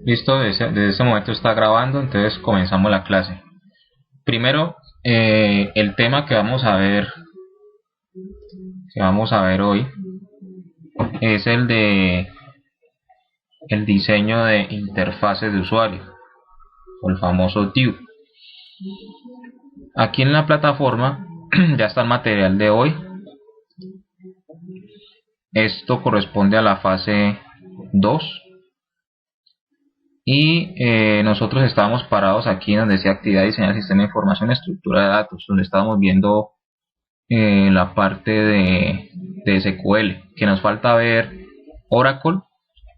Listo, desde ese momento está grabando, entonces comenzamos la clase. Primero, el tema que vamos a ver hoy es el de el diseño de interfaces de usuario, o el famoso DIU. Aquí en la plataforma ya está el material de hoy. Esto corresponde a la fase 2. Y nosotros estábamos parados aquí donde decía actividad, diseñar sistema de información, estructura de datos, donde estábamos viendo la parte de SQL, que nos falta ver Oracle,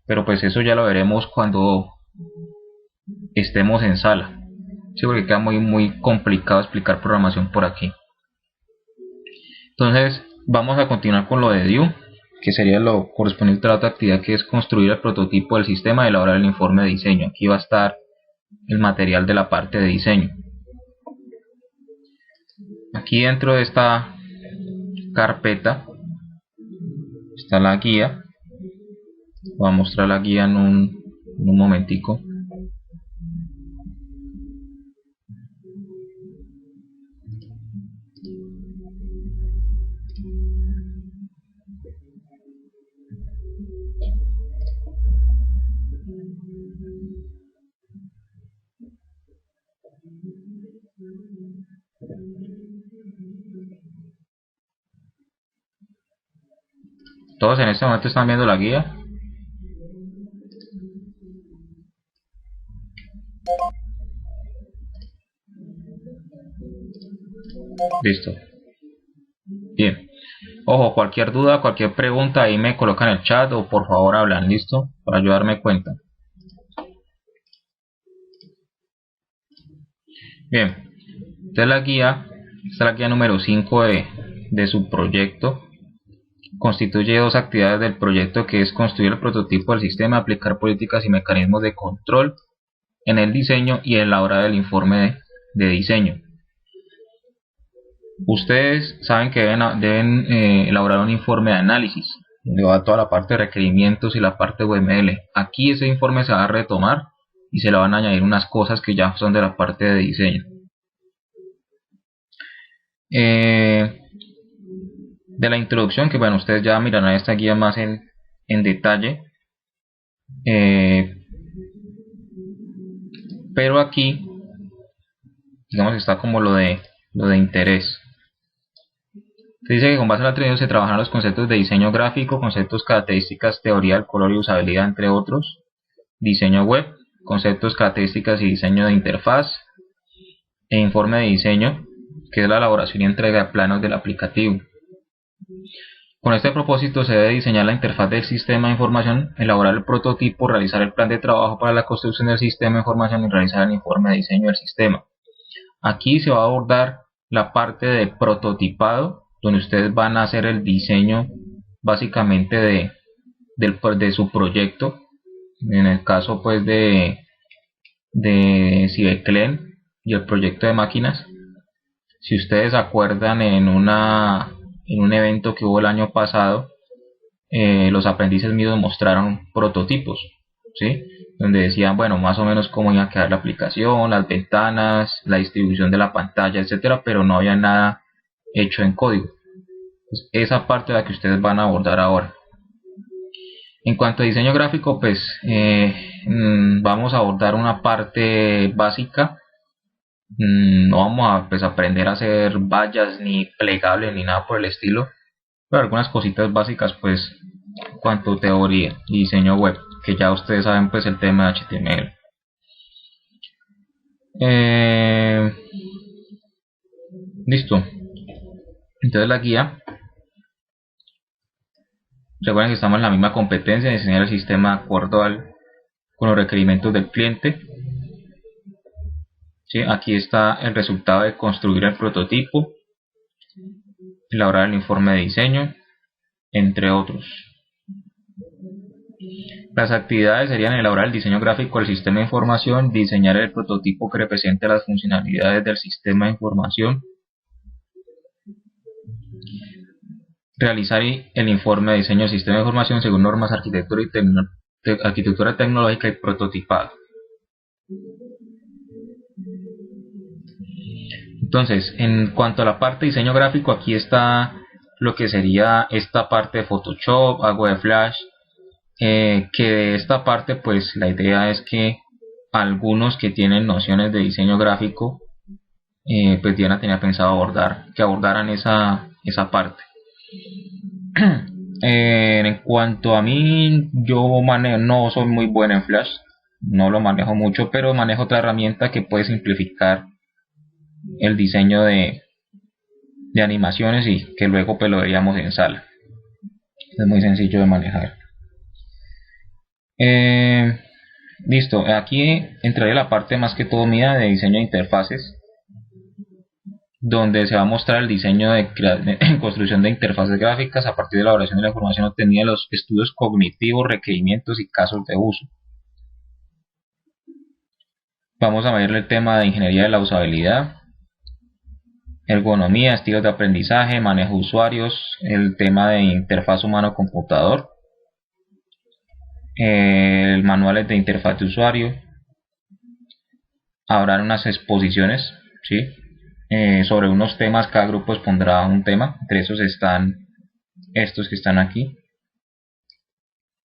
pero pues eso ya lo veremos cuando estemos en sala. Sí, porque queda muy complicado explicar programación por aquí. Entonces vamos a continuar con lo de DIU, que sería lo correspondiente a la otra actividad, que es construir el prototipo del sistema y elaborar el informe de diseño. Aquí va a estar el material de la parte de diseño. Aquí dentro de esta carpeta está la guía. Voy a mostrar la guía en un momentico. Todos en este momento están viendo la guía. Listo. Bien. Ojo, cualquier duda, cualquier pregunta ahí me colocan en el chat o por favor hablan, listo, para yo darme cuenta. Bien. Esta es la guía. Esta es la guía número 5 de su proyecto. Constituye dos actividades del proyecto, que es construir el prototipo del sistema, aplicar políticas y mecanismos de control en el diseño y elaborar el informe de diseño. Ustedes saben que deben elaborar un informe de análisis, donde va toda la parte de requerimientos y la parte UML. Aquí ese informe se va a retomar y se le van a añadir unas cosas que ya son de la parte de diseño. De la introducción, que bueno, ustedes ya mirarán esta guía más en detalle, pero aquí digamos está como lo de interés. Se dice que con base en la teoría se trabajan los conceptos de diseño gráfico, conceptos, características, teoría del color y usabilidad, entre otros, diseño web, conceptos, características y diseño de interfaz, e informe de diseño, que es la elaboración y entrega de planos del aplicativo. Con este propósito se debe diseñar la interfaz del sistema de información, elaborar el prototipo, realizar el plan de trabajo para la construcción del sistema de información y realizar el informe de diseño del sistema. Aquí se va a abordar la parte de prototipado, donde ustedes van a hacer el diseño básicamente de su proyecto. En el caso pues de Cibeclen y el proyecto de máquinas, si ustedes se acuerdan, en un evento que hubo el año pasado, los aprendices míos mostraron prototipos, ¿sí? Donde decían, bueno, más o menos cómo iba a quedar la aplicación, las ventanas, la distribución de la pantalla, etcétera, pero no había nada hecho en código. Pues esa parte es la que ustedes van a abordar ahora. En cuanto a diseño gráfico, pues vamos a abordar una parte básica. No vamos a pues, aprender a hacer vallas ni plegables ni nada por el estilo, pero algunas cositas básicas pues en cuanto a teoría y diseño web, que ya ustedes saben pues el tema de HTML. Listo. Entonces la guía, recuerden que estamos en la misma competencia de diseñar el sistema de acuerdo con los requerimientos del cliente. ¿Sí? Aquí está el resultado de construir el prototipo, elaborar el informe de diseño, entre otros. Las actividades serían elaborar el diseño gráfico del sistema de información, diseñar el prototipo que represente las funcionalidades del sistema de información, realizar el informe de diseño del sistema de información según normas, arquitectura tecnológica y prototipado. Entonces, en cuanto a la parte de diseño gráfico, aquí está lo que sería esta parte de Photoshop, algo de Flash, que de esta parte pues la idea es que algunos que tienen nociones de diseño gráfico pues Diana tenía pensado que abordaran esa parte. En cuanto a mí, yo no soy muy bueno en Flash, no lo manejo mucho, pero manejo otra herramienta que puede simplificar el diseño de animaciones y que luego pues lo veríamos en sala. Es muy sencillo de manejar. Listo, aquí entraría la parte más que todo mía de diseño de interfaces, donde se va a mostrar el diseño de construcción de interfaces gráficas a partir de la elaboración de la información obtenida de los estudios cognitivos, requerimientos y casos de uso. Vamos a ver el tema de ingeniería de la usabilidad, ergonomía, estilos de aprendizaje, manejo de usuarios, el tema de interfaz humano-computador, el manuales de interfaz de usuario. Habrá unas exposiciones, ¿sí? Sobre unos temas, cada grupo expondrá un tema, entre esos están estos que están aquí.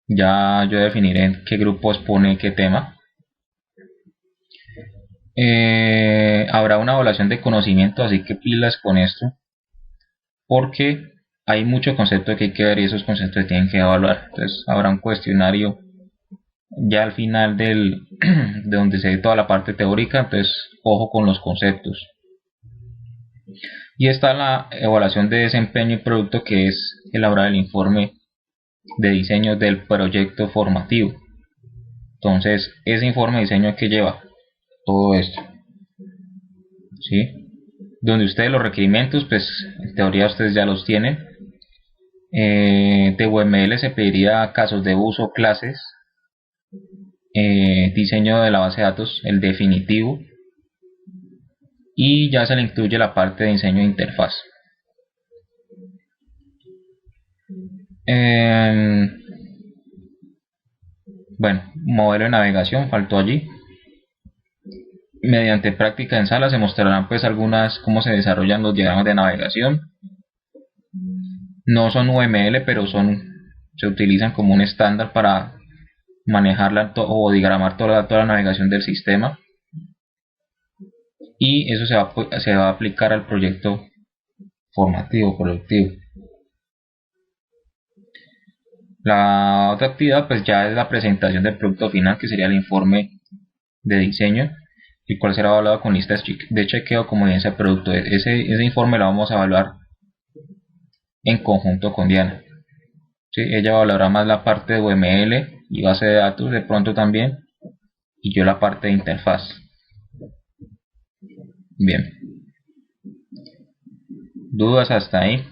Ya yo definiré qué grupo expone qué tema. Habrá una evaluación de conocimiento, así que pilas con esto, porque hay mucho concepto que hay que ver y esos conceptos se tienen que evaluar. Entonces habrá un cuestionario ya al final de donde se ve toda la parte teórica, entonces ojo con los conceptos. Y está la evaluación de desempeño y producto, que es elaborar el informe de diseño del proyecto formativo. Entonces ese informe de diseño que lleva todo esto, ¿sí? Donde ustedes los requerimientos pues en teoría ustedes ya los tienen. De UML se pediría casos de uso, clases, diseño de la base de datos, el definitivo, y ya se le incluye la parte de diseño de interfaz. Bueno, modelo de navegación faltó allí. Mediante práctica en sala se mostrarán pues algunas cómo se desarrollan los diagramas de navegación. No son UML, pero se utilizan como un estándar para manejar o diagramar toda la navegación del sistema. Y eso se va a aplicar al proyecto formativo, productivo. La otra actividad pues ya es la presentación del producto final, que sería el informe de diseño, el cual será evaluado con listas de chequeo como evidencia de producto. Ese informe lo vamos a evaluar en conjunto con Diana. ¿Sí? Ella evaluará más la parte de UML y base de datos de pronto también, y yo la parte de interfaz. Bien, ¿dudas hasta ahí?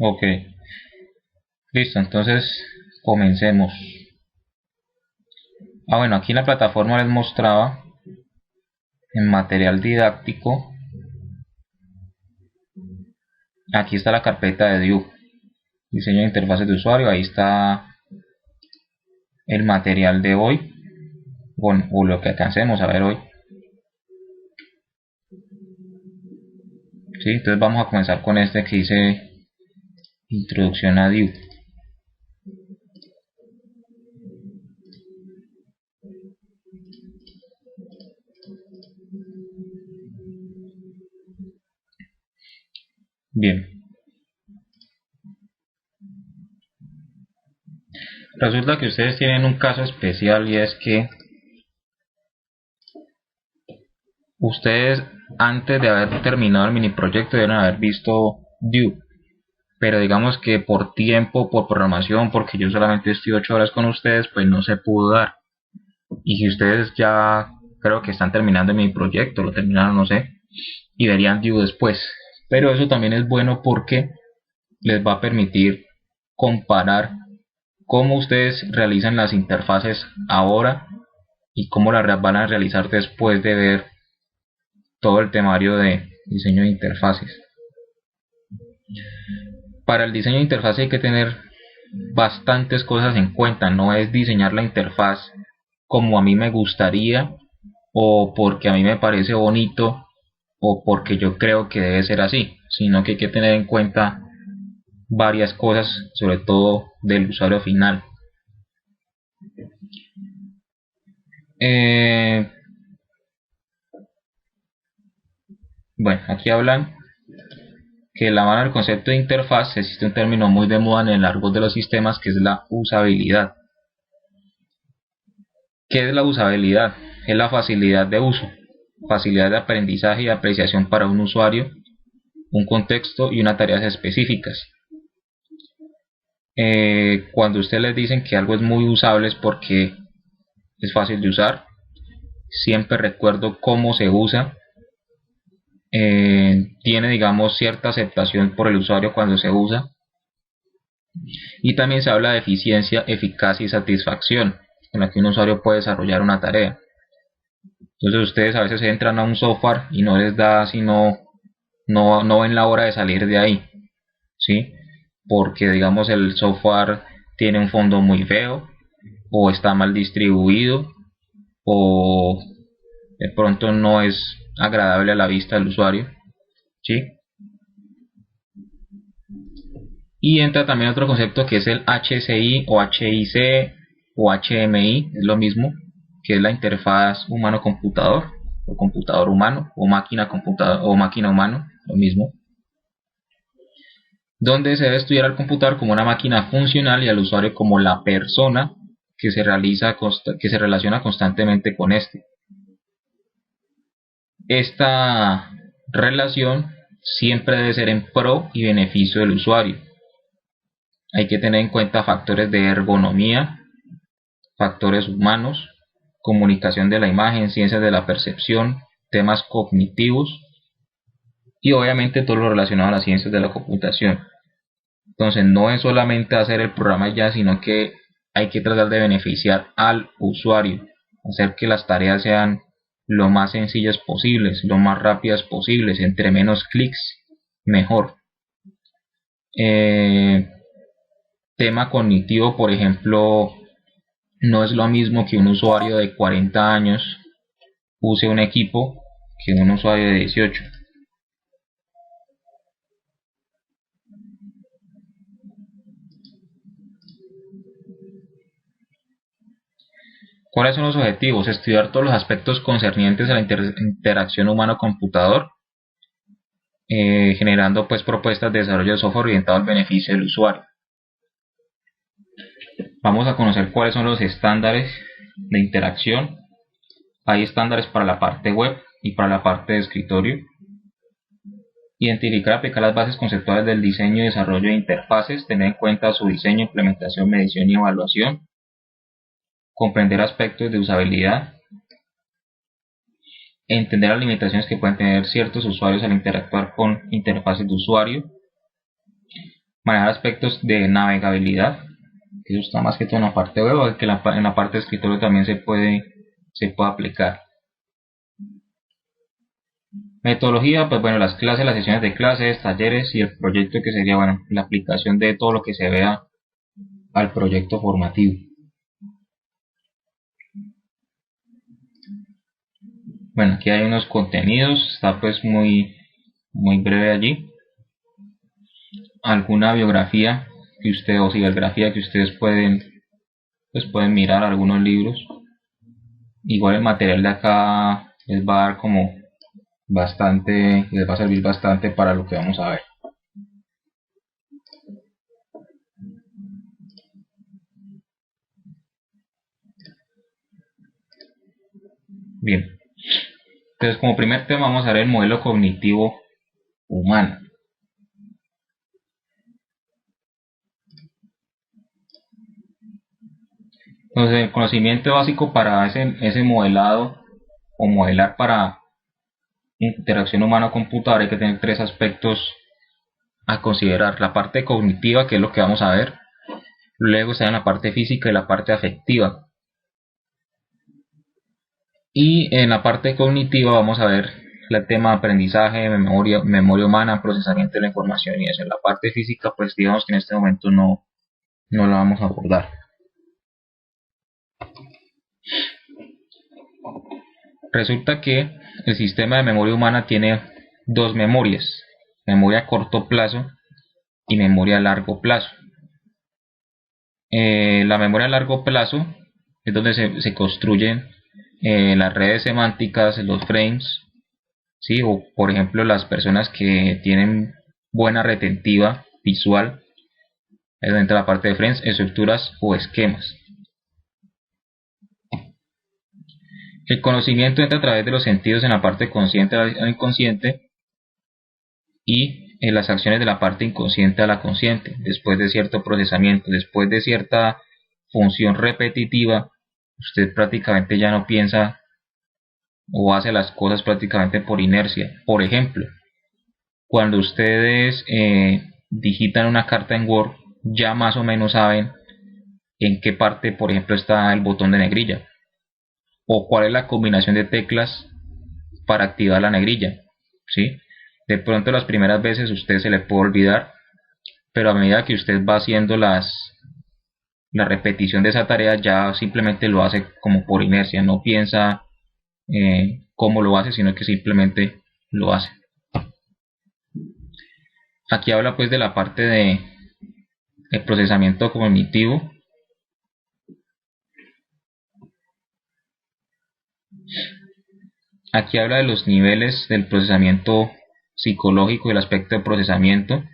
Ok, listo, entonces comencemos. Bueno, aquí en la plataforma les mostraba en material didáctico. Aquí está la carpeta de Vue, diseño de interfaces de usuario. Ahí está el material de hoy, o lo que alcancemos a ver hoy. ¿Sí? Entonces vamos a comenzar con este que dice introducción a Vue. Bien, resulta que ustedes tienen un caso especial, y es que Ustedes antes de haber terminado el mini proyecto deben haber visto Vue, pero digamos que por tiempo, por programación, porque yo solamente estoy 8 horas con ustedes, pues no se pudo dar. Y si ustedes ya creo que están terminando mi proyecto, lo terminaron, no sé, y verían Vue después. Pero eso también es bueno porque les va a permitir comparar cómo ustedes realizan las interfaces ahora y cómo las van a realizar después de ver todo el temario de diseño de interfaces. Para el diseño de interfaz hay que tener bastantes cosas en cuenta. No es diseñar la interfaz como a mí me gustaría, o porque a mí me parece bonito, o porque yo creo que debe ser así, sino que hay que tener en cuenta varias cosas, sobre todo del usuario final. Bueno, aquí hablan que la mano del concepto de interfaz existe un término muy de moda en el argot de los sistemas, que es la usabilidad. ¿Qué es la usabilidad? Es la facilidad de uso, facilidad de aprendizaje y apreciación para un usuario, un contexto y unas tareas específicas. Cuando ustedes les dicen que algo es muy usable es porque es fácil de usar. Siempre recuerdo cómo se usa. Tiene, digamos, cierta aceptación por el usuario cuando se usa. Y también se habla de eficiencia, eficacia y satisfacción con la que un usuario puede desarrollar una tarea. Entonces ustedes a veces entran a un software y no les da, sino no ven la hora de salir de ahí, ¿sí? Porque digamos el software tiene un fondo muy feo, o está mal distribuido, o de pronto no es agradable a la vista del usuario, ¿sí? Y entra también otro concepto que es el HCI o HIC o HMI, es lo mismo, que es la interfaz humano-computador, o computador-humano, o máquina-computador, o máquina-humano, lo mismo, donde se debe estudiar al computador como una máquina funcional y al usuario como la persona que se relaciona constantemente con este. Esta relación siempre debe ser en pro y beneficio del usuario. Hay que tener en cuenta factores de ergonomía, factores humanos, comunicación de la imagen, ciencias de la percepción, temas cognitivos y obviamente todo lo relacionado a las ciencias de la computación. Entonces no es solamente hacer el programa ya, sino que hay que tratar de beneficiar al usuario, hacer que las tareas sean lo más sencillas posibles, lo más rápidas posibles, entre menos clics mejor. Tema cognitivo, por ejemplo, no es lo mismo que un usuario de 40 años use un equipo que un usuario de 18. ¿Cuáles son los objetivos? Estudiar todos los aspectos concernientes a la interacción humano-computador, generando pues propuestas de desarrollo de software orientado al beneficio del usuario. Vamos a conocer cuáles son los estándares de interacción. Hay estándares para la parte web y para la parte de escritorio. Identificar y aplicar las bases conceptuales del diseño y desarrollo de interfaces, tener en cuenta su diseño, implementación, medición y evaluación. Comprender aspectos de usabilidad. Entender las limitaciones que pueden tener ciertos usuarios al interactuar con interfaces de usuario. Manejar aspectos de navegabilidad. Eso está más que todo en la parte web, o que en la parte de escritorio también se puede aplicar. Metodología, pues bueno, las clases, las sesiones de clases, talleres y el proyecto, que sería, bueno, la aplicación de todo lo que se vea al proyecto formativo. Bueno, aquí hay unos contenidos, está pues muy breve allí. Alguna biografía que ustedes, o bibliografía que ustedes pueden mirar, algunos libros. Igual el material de acá les va a dar como bastante, les va a servir bastante para lo que vamos a ver. Bien, Entonces, como primer tema vamos a ver el modelo cognitivo humano. Entonces, el conocimiento básico para ese modelado o modelar para interacción humano-computador hay que tener tres aspectos a considerar: la parte cognitiva, que es lo que vamos a ver, luego está en la parte física y la parte afectiva, y en la parte cognitiva vamos a ver el tema de aprendizaje, memoria humana, procesamiento de la información y eso. En la parte física pues digamos que en este momento no la vamos a abordar. Resulta que el sistema de memoria humana tiene dos memorias: memoria a corto plazo y memoria a largo plazo. La memoria a largo plazo es donde se construyen las redes semánticas, los frames, ¿sí? O por ejemplo las personas que tienen buena retentiva visual, es donde entra la parte de frames, estructuras o esquemas. El conocimiento entra a través de los sentidos en la parte consciente al inconsciente y en las acciones de la parte inconsciente a la consciente. Después de cierto procesamiento, después de cierta función repetitiva, usted prácticamente ya no piensa o hace las cosas prácticamente por inercia. Por ejemplo, cuando ustedes digitan una carta en Word, ya más o menos saben en qué parte, por ejemplo, está el botón de negrilla o cuál es la combinación de teclas para activar la negrilla, ¿sí? De pronto las primeras veces usted se le puede olvidar, pero a medida que usted va haciendo la repetición de esa tarea, ya simplemente lo hace como por inercia, no piensa cómo lo hace, sino que simplemente lo hace. Aquí habla pues de la parte de procesamiento cognitivo. Aquí habla de los niveles del procesamiento psicológico y el aspecto de procesamiento.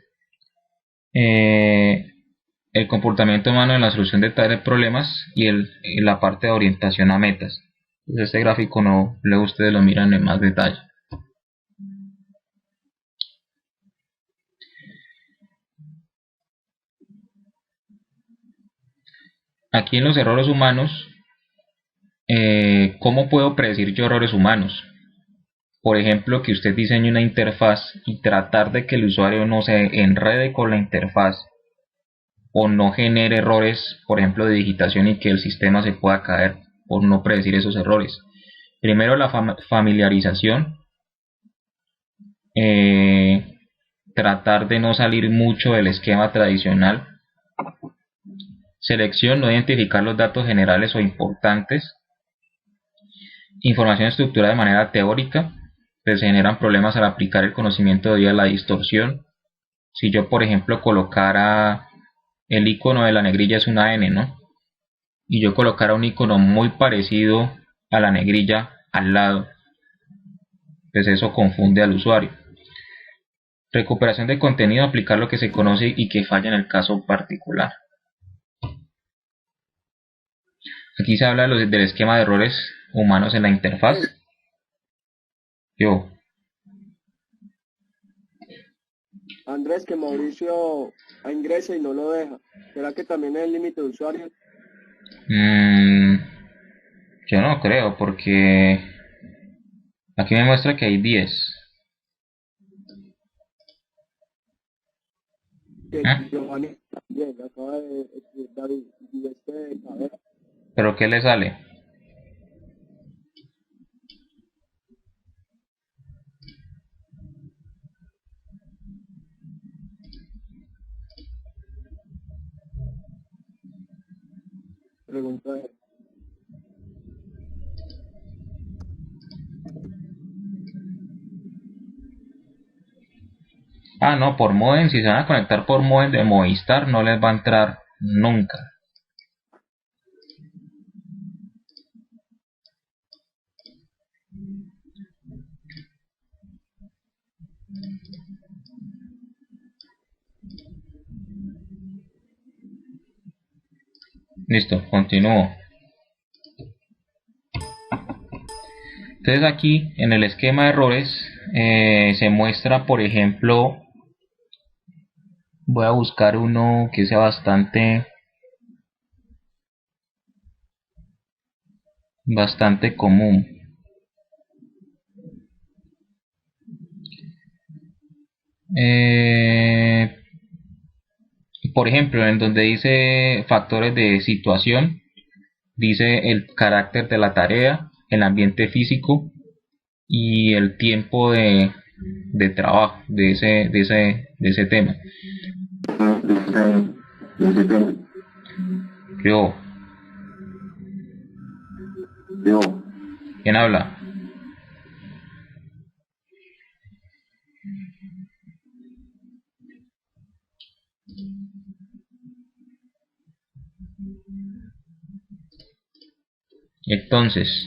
El comportamiento humano en la solución de tales problemas y la parte de orientación a metas. Entonces, este gráfico luego ustedes lo miran en más detalle. Aquí en los errores humanos, ¿cómo puedo predecir yo errores humanos? Por ejemplo, que usted diseñe una interfaz y tratar de que el usuario no se enrede con la interfaz o no genere errores, por ejemplo, de digitación, y que el sistema se pueda caer por no predecir esos errores. Primero, la familiarización. Tratar de no salir mucho del esquema tradicional. Selección, no identificar los datos generales o importantes. Información estructurada de manera teórica, pues se generan problemas al aplicar el conocimiento debido a la distorsión. Si yo, por ejemplo, colocara el icono de la negrilla es una N, ¿no? Y yo colocara un icono muy parecido a la negrilla al lado, pues eso confunde al usuario. Recuperación de contenido, aplicar lo que se conoce y que falla en el caso particular. Aquí se habla del esquema de errores humanos en la interfaz. Andrés, que Mauricio ingresa y no lo deja. ¿Será que también es el límite de usuarios? Yo no creo, porque aquí me muestra que hay 10. Giovanni también acaba de escribir David y a ver, ¿Pero qué le sale? pregunta a él. Ah, no, por modem. Si se van a conectar por modem de Movistar, no les va a entrar nunca. Listo, continúo. Entonces aquí en el esquema de errores se muestra, por ejemplo, voy a buscar uno que sea bastante común. Por ejemplo, en donde dice factores de situación, dice el carácter de la tarea, el ambiente físico y el tiempo de trabajo de ese tema. Yo, ¿quién habla? Entonces,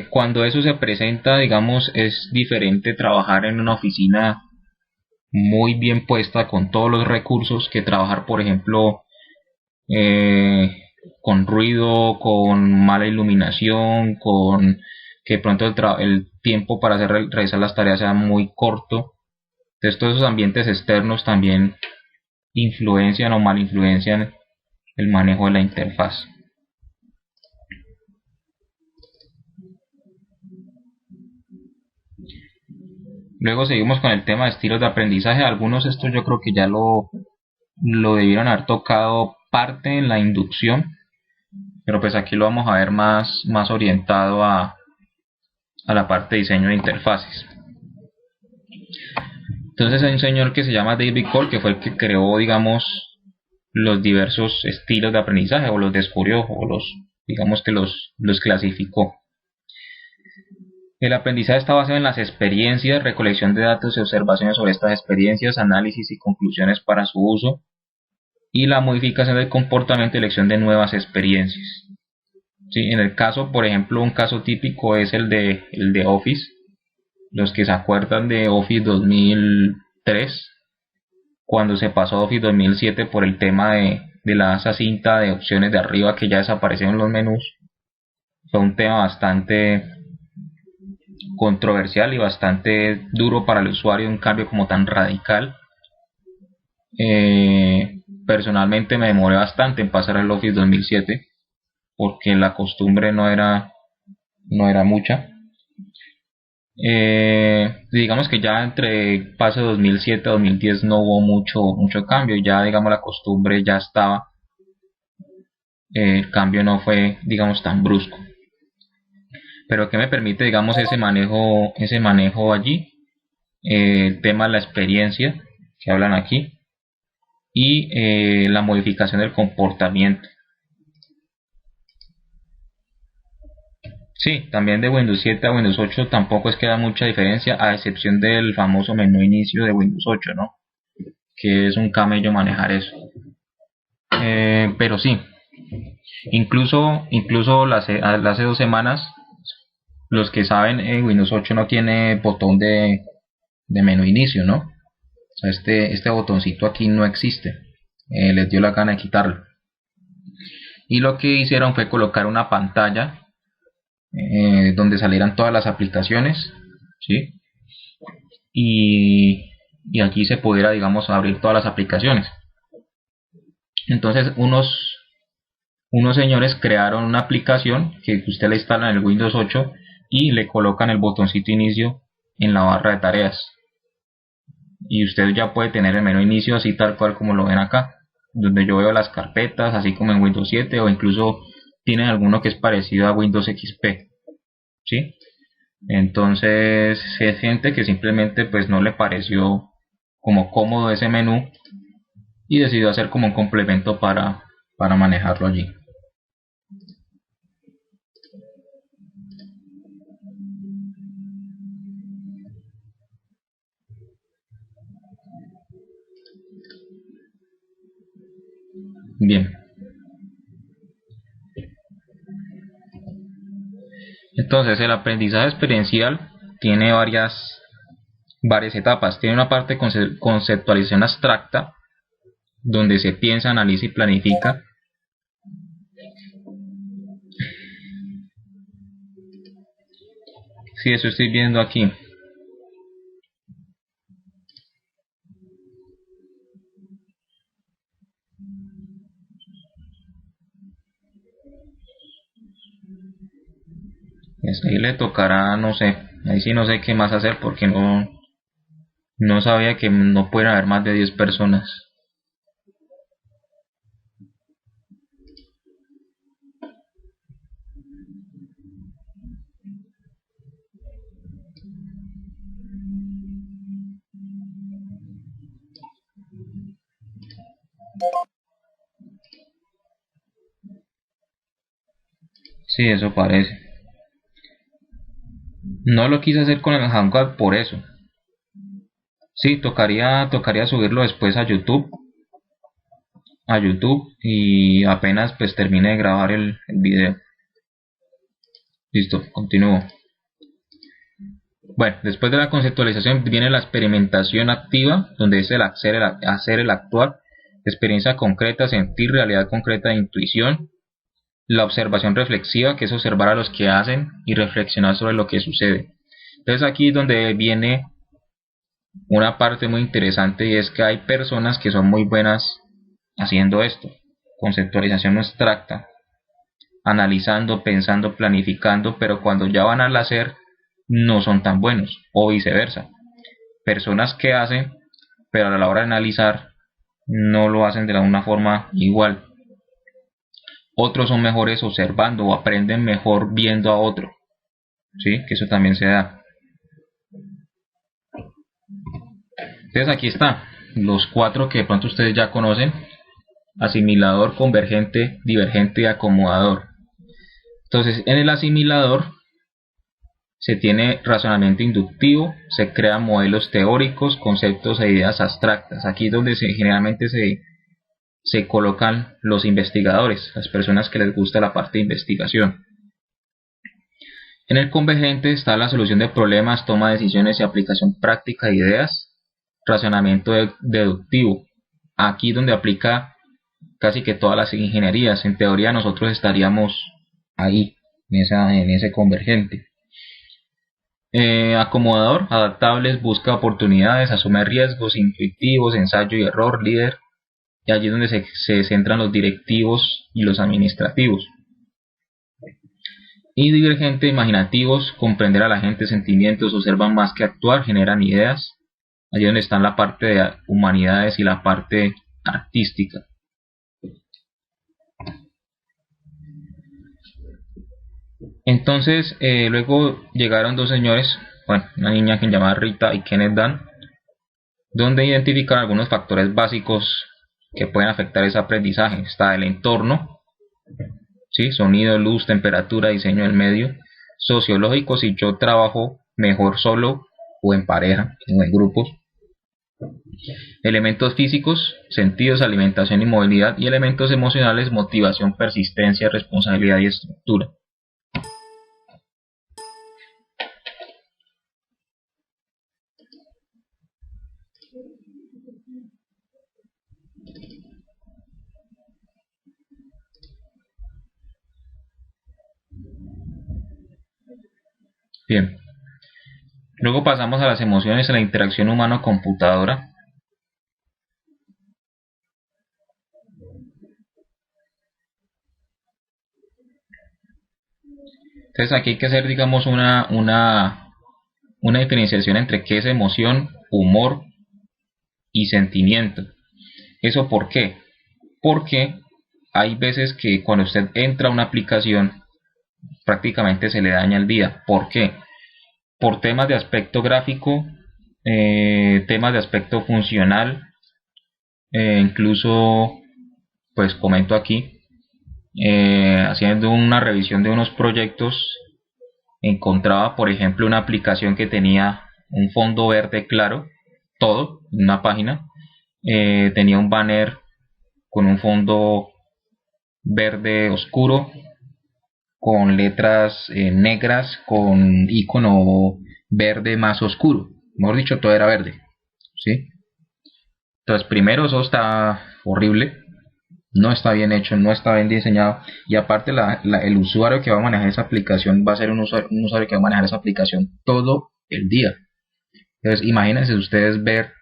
cuando eso se presenta, digamos, es diferente trabajar en una oficina muy bien puesta con todos los recursos que trabajar, por ejemplo, con ruido, con mala iluminación, con que de pronto el tiempo para realizar las tareas sea muy corto. Entonces todos esos ambientes externos también influencian o mal influencian el manejo de la interfaz. Luego seguimos con el tema de estilos de aprendizaje. Algunos de estos yo creo que ya lo debieron haber tocado parte en la inducción, pero pues aquí lo vamos a ver más orientado a la parte de diseño de interfaces. Entonces hay un señor que se llama David Cole, que fue el que creó, digamos, los diversos estilos de aprendizaje, o los descubrió, o digamos que los clasificó. El aprendizaje está basado en las experiencias, recolección de datos y observaciones sobre estas experiencias, análisis y conclusiones para su uso, y la modificación del comportamiento y elección de nuevas experiencias. ¿Sí? En el caso, por ejemplo, un caso típico es el de Office. Los que se acuerdan de Office 2003, cuando se pasó a Office 2007 por el tema de esa cinta de opciones de arriba que ya desaparecieron los menús, fue un tema bastante controversial y bastante duro para el usuario, un cambio como tan radical. Personalmente me demoré bastante en pasar al Office 2007 porque la costumbre no era mucha. Digamos que ya entre paso 2007 a 2010 no hubo mucho cambio, ya digamos la costumbre ya estaba, el cambio no fue, digamos, tan brusco. Pero que me permite, digamos, ese manejo allí, el tema de la experiencia que hablan aquí, y la modificación del comportamiento. Sí, también de Windows 7 a Windows 8 tampoco es que haya mucha diferencia, a excepción del famoso menú inicio de Windows 8, ¿no? Que es un camello manejar eso. Pero sí, incluso hace 2 semanas, los que saben, Windows 8 no tiene botón de menú inicio, ¿no? O sea, este botoncito aquí no existe. Les dio la gana de quitarlo. Y lo que hicieron fue colocar una pantalla donde salieran todas las aplicaciones, ¿sí? Y aquí se pudiera, digamos, abrir todas las aplicaciones. Entonces unos señores crearon una aplicación que usted le instala en el Windows 8 y le colocan el botoncito inicio en la barra de tareas, y usted ya puede tener el menú inicio así tal cual como lo ven acá, donde yo veo las carpetas así como en Windows 7, o incluso tienen alguno que es parecido a Windows XP, ¿sí? Entonces es gente que simplemente pues no le pareció como cómodo ese menú y decidió hacer como un complemento para manejarlo allí. Bien. Entonces el aprendizaje experiencial tiene varias etapas. Tiene una parte de conceptualización abstracta, donde se piensa, analiza y planifica. Sí, eso estoy viendo aquí. Pues ahí le tocará, no sé, ahí sí no sé qué más hacer porque no sabía que no pueden haber más de 10 personas. Sí, eso parece. No lo quise hacer con el Hangout por eso. Sí, tocaría subirlo después a YouTube y apenas pues termine de grabar el video. Listo, continúo. Bueno, después de la conceptualización viene la experimentación activa, donde es el hacer el actuar, experiencia concreta, sentir, realidad concreta e intuición. La observación reflexiva, que es observar a los que hacen y reflexionar sobre lo que sucede. Entonces aquí es donde viene una parte muy interesante, y es que hay personas que son muy buenas haciendo esto, conceptualización abstracta, analizando, pensando, planificando, pero cuando ya van al hacer no son tan buenos, o viceversa. Personas que hacen, pero a la hora de analizar no lo hacen de una forma igual. Otros son mejores observando o aprenden mejor viendo a otro, ¿sí? Que eso también se da. Entonces aquí está, los cuatro que de pronto ustedes ya conocen: asimilador, convergente, divergente y acomodador. Entonces en el asimilador se tiene razonamiento inductivo, se crean modelos teóricos, conceptos e ideas abstractas. Aquí es donde generalmente se colocan los investigadores, las personas que les gusta la parte de investigación. En el convergente está la solución de problemas, toma de decisiones y aplicación práctica de ideas. Razonamiento deductivo, aquí donde aplica casi que todas las ingenierías. En teoría nosotros estaríamos ahí, en ese convergente. Acomodador, adaptables, busca oportunidades, asume riesgos, intuitivos, ensayo y error, líder. Y allí es donde se centran los directivos y los administrativos. Y divergente, imaginativos, comprender a la gente, sentimientos, observan más que actuar, generan ideas. Allí es donde están la parte de humanidades y la parte artística. Entonces luego llegaron dos señores, bueno, una niña que se llamaba Rita y Kenneth Dan, donde identifican algunos factores básicos que pueden afectar ese aprendizaje. Está el entorno, ¿sí? Sonido, luz, temperatura, diseño del medio. Sociológico, si yo trabajo mejor solo o en pareja o en grupos. Elementos físicos, sentidos, alimentación y movilidad. Y elementos emocionales, motivación, persistencia, responsabilidad y estructura. Bien. Luego pasamos a las emociones en la interacción humano-computadora. Entonces aquí hay que hacer, digamos, una diferenciación entre qué es emoción, humor y sentimiento. ¿Eso por qué? Porque hay veces que cuando usted entra a una aplicación prácticamente se le daña el día. ¿Por qué? Por temas de aspecto gráfico, temas de aspecto funcional, incluso, pues comento aquí, haciendo una revisión de unos proyectos, encontraba por ejemplo una aplicación que tenía un fondo verde claro, todo, en una página, tenía un banner con un fondo verde oscuro, con letras negras, con icono verde más oscuro, mejor dicho todo era verde, ¿sí? Entonces primero eso está horrible, no está bien hecho, no está bien diseñado, y aparte el usuario que va a manejar esa aplicación va a ser un usuario que va a manejar esa aplicación todo el día. Entonces imagínense ustedes ver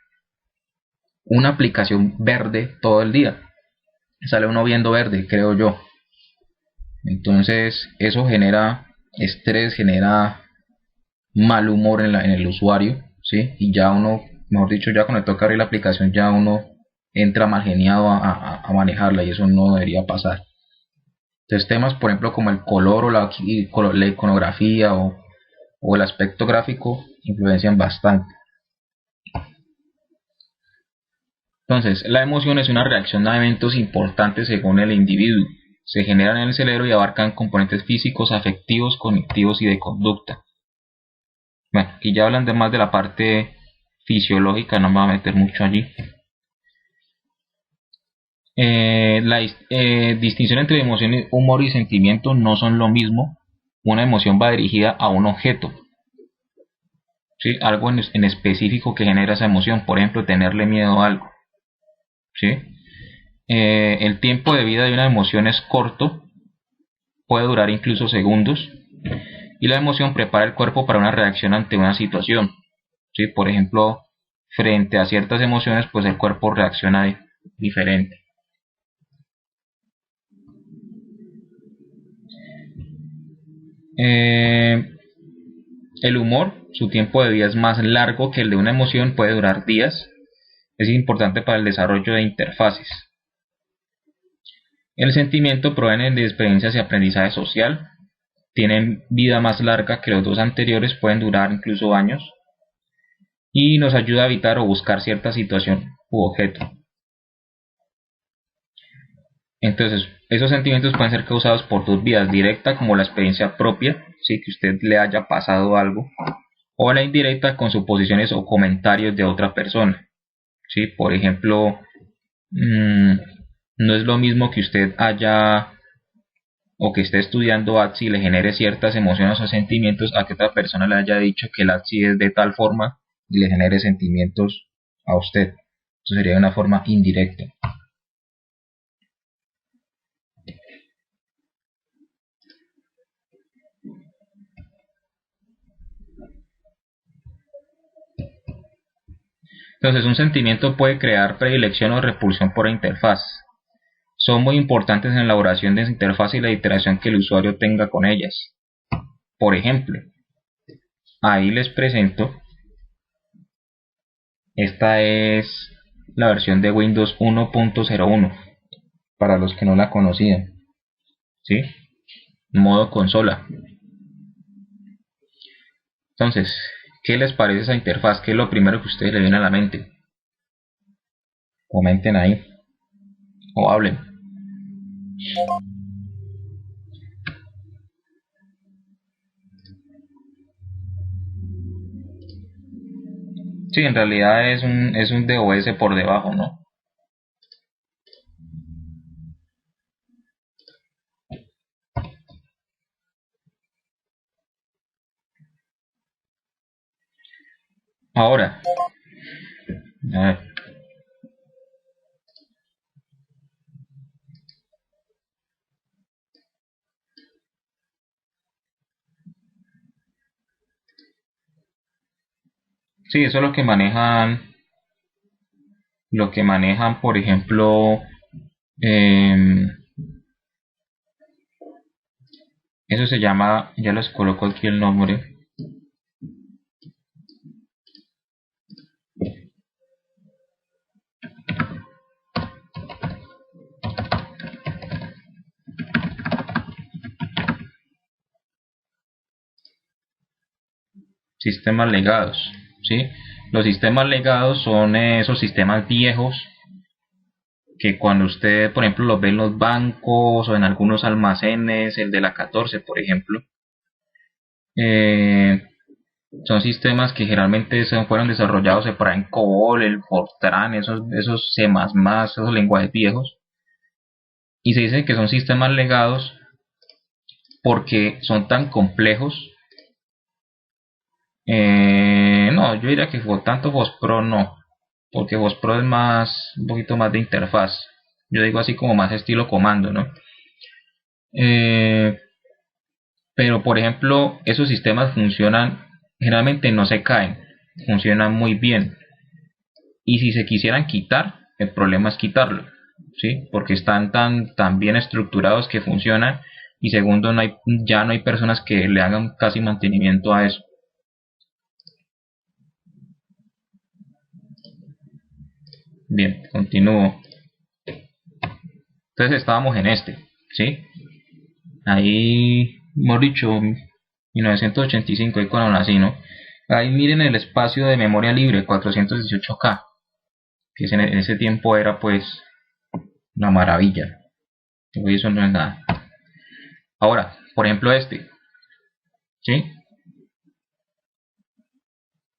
una aplicación verde todo el día, sale uno viendo verde, creo yo. Entonces eso genera estrés, genera mal humor en el usuario, ¿sí? Y ya uno, mejor dicho, ya cuando toca abrir la aplicación ya uno entra mal geniado a manejarla, y eso no debería pasar. Entonces temas, por ejemplo, como el color o la iconografía o el aspecto gráfico influencian bastante. Entonces, la emoción es una reacción a eventos importantes según el individuo. Se generan en el cerebro y abarcan componentes físicos, afectivos, cognitivos y de conducta. Bueno, aquí ya hablan más de la parte fisiológica, no me voy a meter mucho allí. La distinción entre emoción, humor y sentimiento no son lo mismo. Una emoción va dirigida a un objeto, ¿sí? Algo en específico que genera esa emoción, por ejemplo, tenerle miedo a algo, ¿sí? El tiempo de vida de una emoción es corto, puede durar incluso segundos, y la emoción prepara el cuerpo para una reacción ante una situación, ¿sí? Por ejemplo, frente a ciertas emociones, pues el cuerpo reacciona diferente. El humor, su tiempo de vida es más largo que el de una emoción, puede durar días. Es importante para el desarrollo de interfaces. El sentimiento proviene de experiencias y aprendizaje social. Tienen vida más larga que los dos anteriores, pueden durar incluso años. Y nos ayuda a evitar o buscar cierta situación u objeto. Entonces, esos sentimientos pueden ser causados por dos vías: directa, como la experiencia propia, ¿sí? Que usted le haya pasado algo, o la indirecta, con suposiciones o comentarios de otra persona, ¿sí? Por ejemplo, no es lo mismo que usted haya o que esté estudiando ATSI y le genere ciertas emociones o sentimientos, a que otra persona le haya dicho que el ATSI es de tal forma y le genere sentimientos a usted. Eso sería de una forma indirecta. Entonces, un sentimiento puede crear predilección o repulsión por interfaz. Son muy importantes en la elaboración de esa interfaz y la interacción que el usuario tenga con ellas. Por ejemplo, ahí les presento, esta es la versión de Windows 1.01 para los que no la conocían, ¿sí? Modo consola. Entonces, ¿qué les parece esa interfaz? ¿Qué es lo primero que a ustedes le viene a la mente? Comenten ahí o hablen. Sí, en realidad es un DOS por debajo, ¿no? Ahora, a ver. Sí, eso es lo que manejan, por ejemplo, eh, eso se llama, ya les coloco aquí el nombre, sistemas legados, ¿sí? Los sistemas legados son esos sistemas viejos que cuando usted, por ejemplo, los ve en los bancos o en algunos almacenes, el de la 14, por ejemplo, eh, son sistemas que generalmente fueron desarrollados en COBOL, el Fortran, esos C++, esos lenguajes viejos, y se dice que son sistemas legados porque son tan complejos. No, yo diría que tanto FOSPRO no, porque FOSPRO es un poquito más de interfaz. Yo digo así como más estilo comando, ¿no? Pero por ejemplo, esos sistemas funcionan, generalmente no se caen, funcionan muy bien. Y si se quisieran quitar, el problema es quitarlo, ¿sí? Porque están tan bien estructurados que funcionan, y segundo, ya no hay personas que le hagan casi mantenimiento a eso. Bien, continúo. Entonces estábamos en este, ¿sí? Ahí, hemos dicho, 1985, ahí cuando nací, ¿no? Ahí miren el espacio de memoria libre, 418K, que en ese tiempo era pues una maravilla. Hoy eso no es nada. Ahora, por ejemplo ¿sí?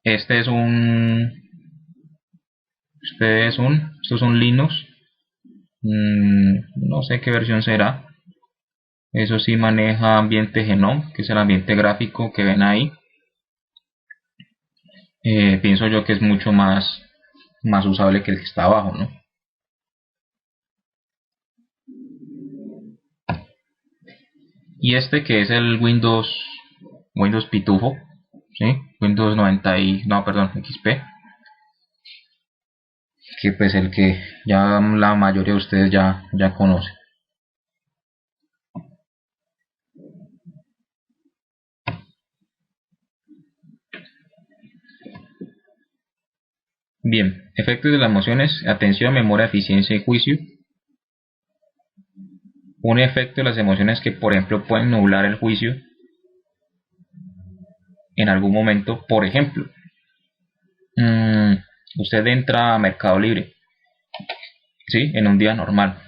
Este es un, esto es un Linux, no sé qué versión será. Eso sí maneja ambiente Genome, que es el ambiente gráfico que ven ahí. Pienso yo que es mucho más usable que el que está abajo, ¿no? Y este que es el Windows Pitufo, ¿sí? Windows 90 no, perdón, XP, que pues el que ya la mayoría de ustedes ya conocen. Bien, efectos de las emociones, atención, memoria, eficiencia y juicio. Un efecto de las emociones que por ejemplo pueden nublar el juicio en algún momento. Por ejemplo, usted entra a Mercado Libre, ¿sí? En un día normal,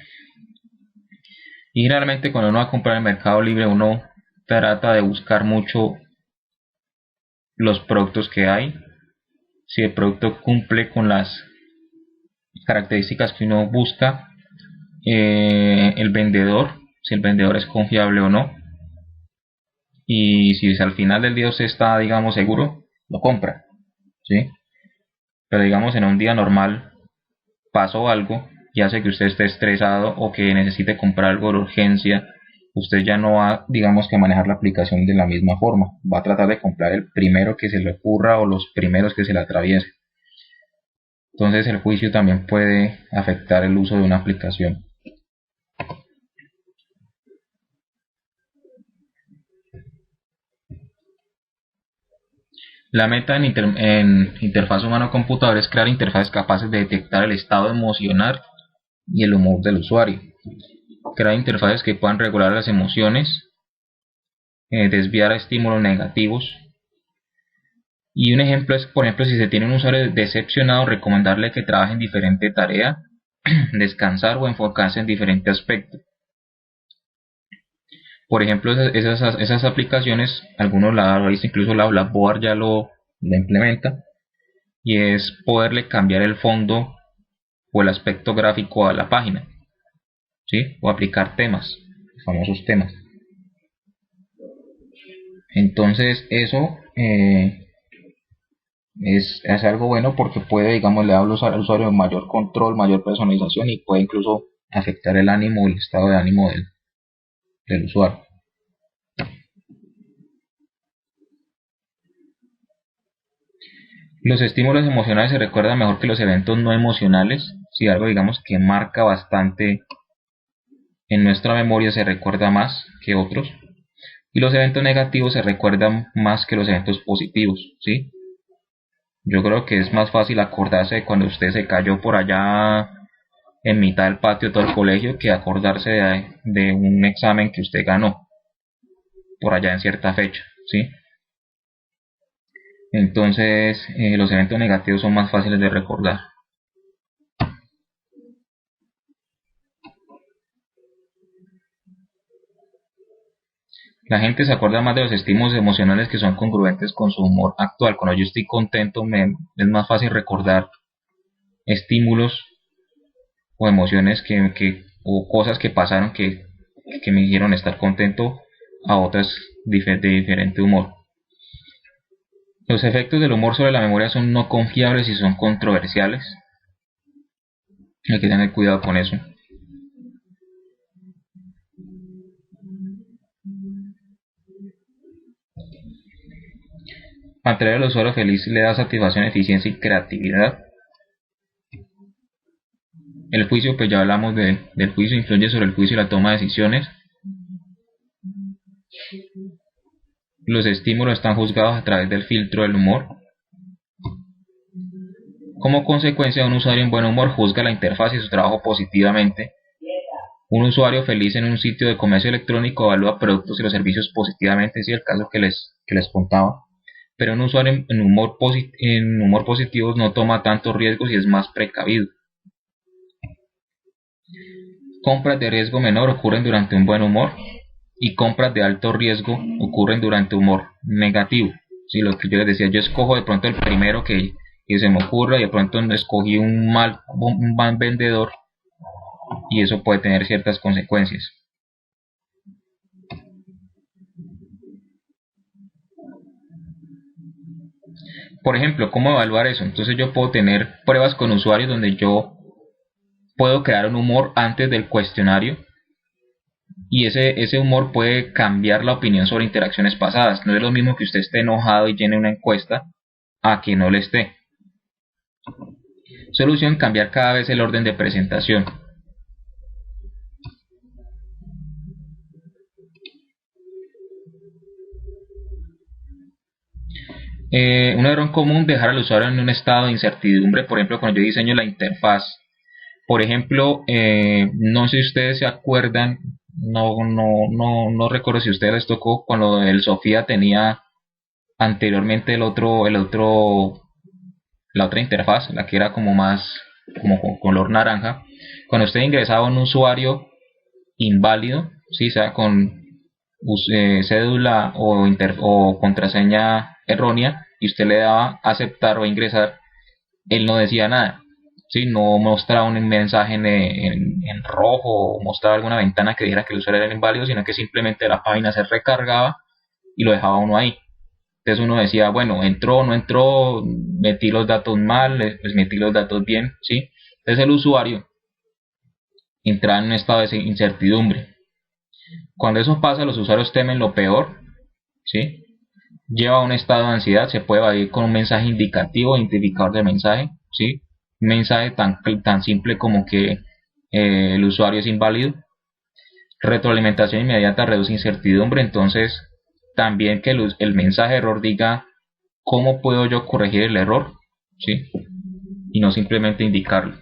y generalmente cuando uno va a comprar en Mercado Libre, uno trata de buscar mucho los productos que hay, si el producto cumple con las características que uno busca, el vendedor, si el vendedor es confiable o no, y si al final del día usted está, digamos, seguro, lo compra, ¿sí? Pero digamos en un día normal pasó algo y hace que usted esté estresado o que necesite comprar algo de urgencia, usted ya no va, digamos, que a manejar la aplicación de la misma forma, va a tratar de comprar el primero que se le ocurra o los primeros que se le atraviese. Entonces el juicio también puede afectar el uso de una aplicación. La meta en interfaz humano-computador es crear interfaces capaces de detectar el estado emocional y el humor del usuario. Crear interfaces que puedan regular las emociones, desviar a estímulos negativos. Y un ejemplo es, por ejemplo, si se tiene un usuario decepcionado, recomendarle que trabaje en diferente tarea, descansar o enfocarse en diferente aspecto. Por ejemplo, esas aplicaciones, algunos incluso la Blackboard ya lo implementa, y es poderle cambiar el fondo o el aspecto gráfico a la página, ¿sí? O aplicar temas, famosos temas. Entonces eso es algo bueno porque puede, digamos, le da al usuario mayor control, mayor personalización, y puede incluso afectar el ánimo, el estado de ánimo del usuario. Los estímulos emocionales se recuerdan mejor que los eventos no emocionales. Si algo, digamos, que marca bastante en nuestra memoria, se recuerda más que otros. Y los eventos negativos se recuerdan más que los eventos positivos, ¿sí? Yo creo que es más fácil acordarse de cuando usted se cayó por allá en mitad del patio de todo el colegio que acordarse de un examen que usted ganó por allá en cierta fecha, ¿sí? Entonces los eventos negativos son más fáciles de recordar. La gente se acuerda más de los estímulos emocionales que son congruentes con su humor actual. Cuando yo estoy contento, es más fácil recordar estímulos o emociones o cosas que pasaron que me hicieron estar contento, a otras de diferente humor. Los efectos del humor sobre la memoria son no confiables y son controversiales. Hay que tener cuidado con eso. Mantener al usuario feliz le da satisfacción, eficiencia y creatividad. El juicio, pues ya hablamos del juicio, influye sobre el juicio y la toma de decisiones. Los estímulos están juzgados a través del filtro del humor. Como consecuencia, un usuario en buen humor juzga la interfaz y su trabajo positivamente. Un usuario feliz en un sitio de comercio electrónico evalúa productos y los servicios positivamente, si el caso que les contaba. Pero un usuario en humor positivo no toma tantos riesgos y es más precavido. Compras de riesgo menor ocurren durante un buen humor y compras de alto riesgo ocurren durante humor negativo. Si lo que yo les decía, yo escojo de pronto el primero que se me ocurra y de pronto escogí un mal vendedor y eso puede tener ciertas consecuencias. Por ejemplo, ¿cómo evaluar eso? Entonces yo puedo tener pruebas con usuarios donde yo puedo crear un humor antes del cuestionario y ese humor puede cambiar la opinión sobre interacciones pasadas. No es lo mismo que usted esté enojado y llene una encuesta a que no le esté. Solución: cambiar cada vez el orden de presentación. Un error común: dejar al usuario en un estado de incertidumbre. Por ejemplo, cuando yo diseño la interfaz, por ejemplo, no sé si ustedes se acuerdan, no recuerdo si a ustedes les tocó cuando el Sofía tenía anteriormente la otra interfaz, la que era como con color naranja. Cuando usted ingresaba un usuario inválido, ¿sí? Sea con cédula o contraseña errónea, y usted le daba aceptar o ingresar, él no decía nada, ¿sí? No mostraba un mensaje en rojo o mostraba alguna ventana que dijera que el usuario era inválido, sino que simplemente la página se recargaba y lo dejaba uno ahí. Entonces uno decía, bueno, entró, no entró, metí los datos mal, pues metí los datos bien, ¿sí? Entonces el usuario entraba en un estado de incertidumbre. Cuando eso pasa, los usuarios temen lo peor, ¿sí? Lleva a un estado de ansiedad, se puede evadir con un mensaje indicativo, identificador de mensaje, ¿sí? Un mensaje tan simple como que el usuario es inválido. Retroalimentación inmediata reduce incertidumbre, entonces también que el mensaje de error diga cómo puedo yo corregir el error, ¿sí? Y no simplemente indicarlo.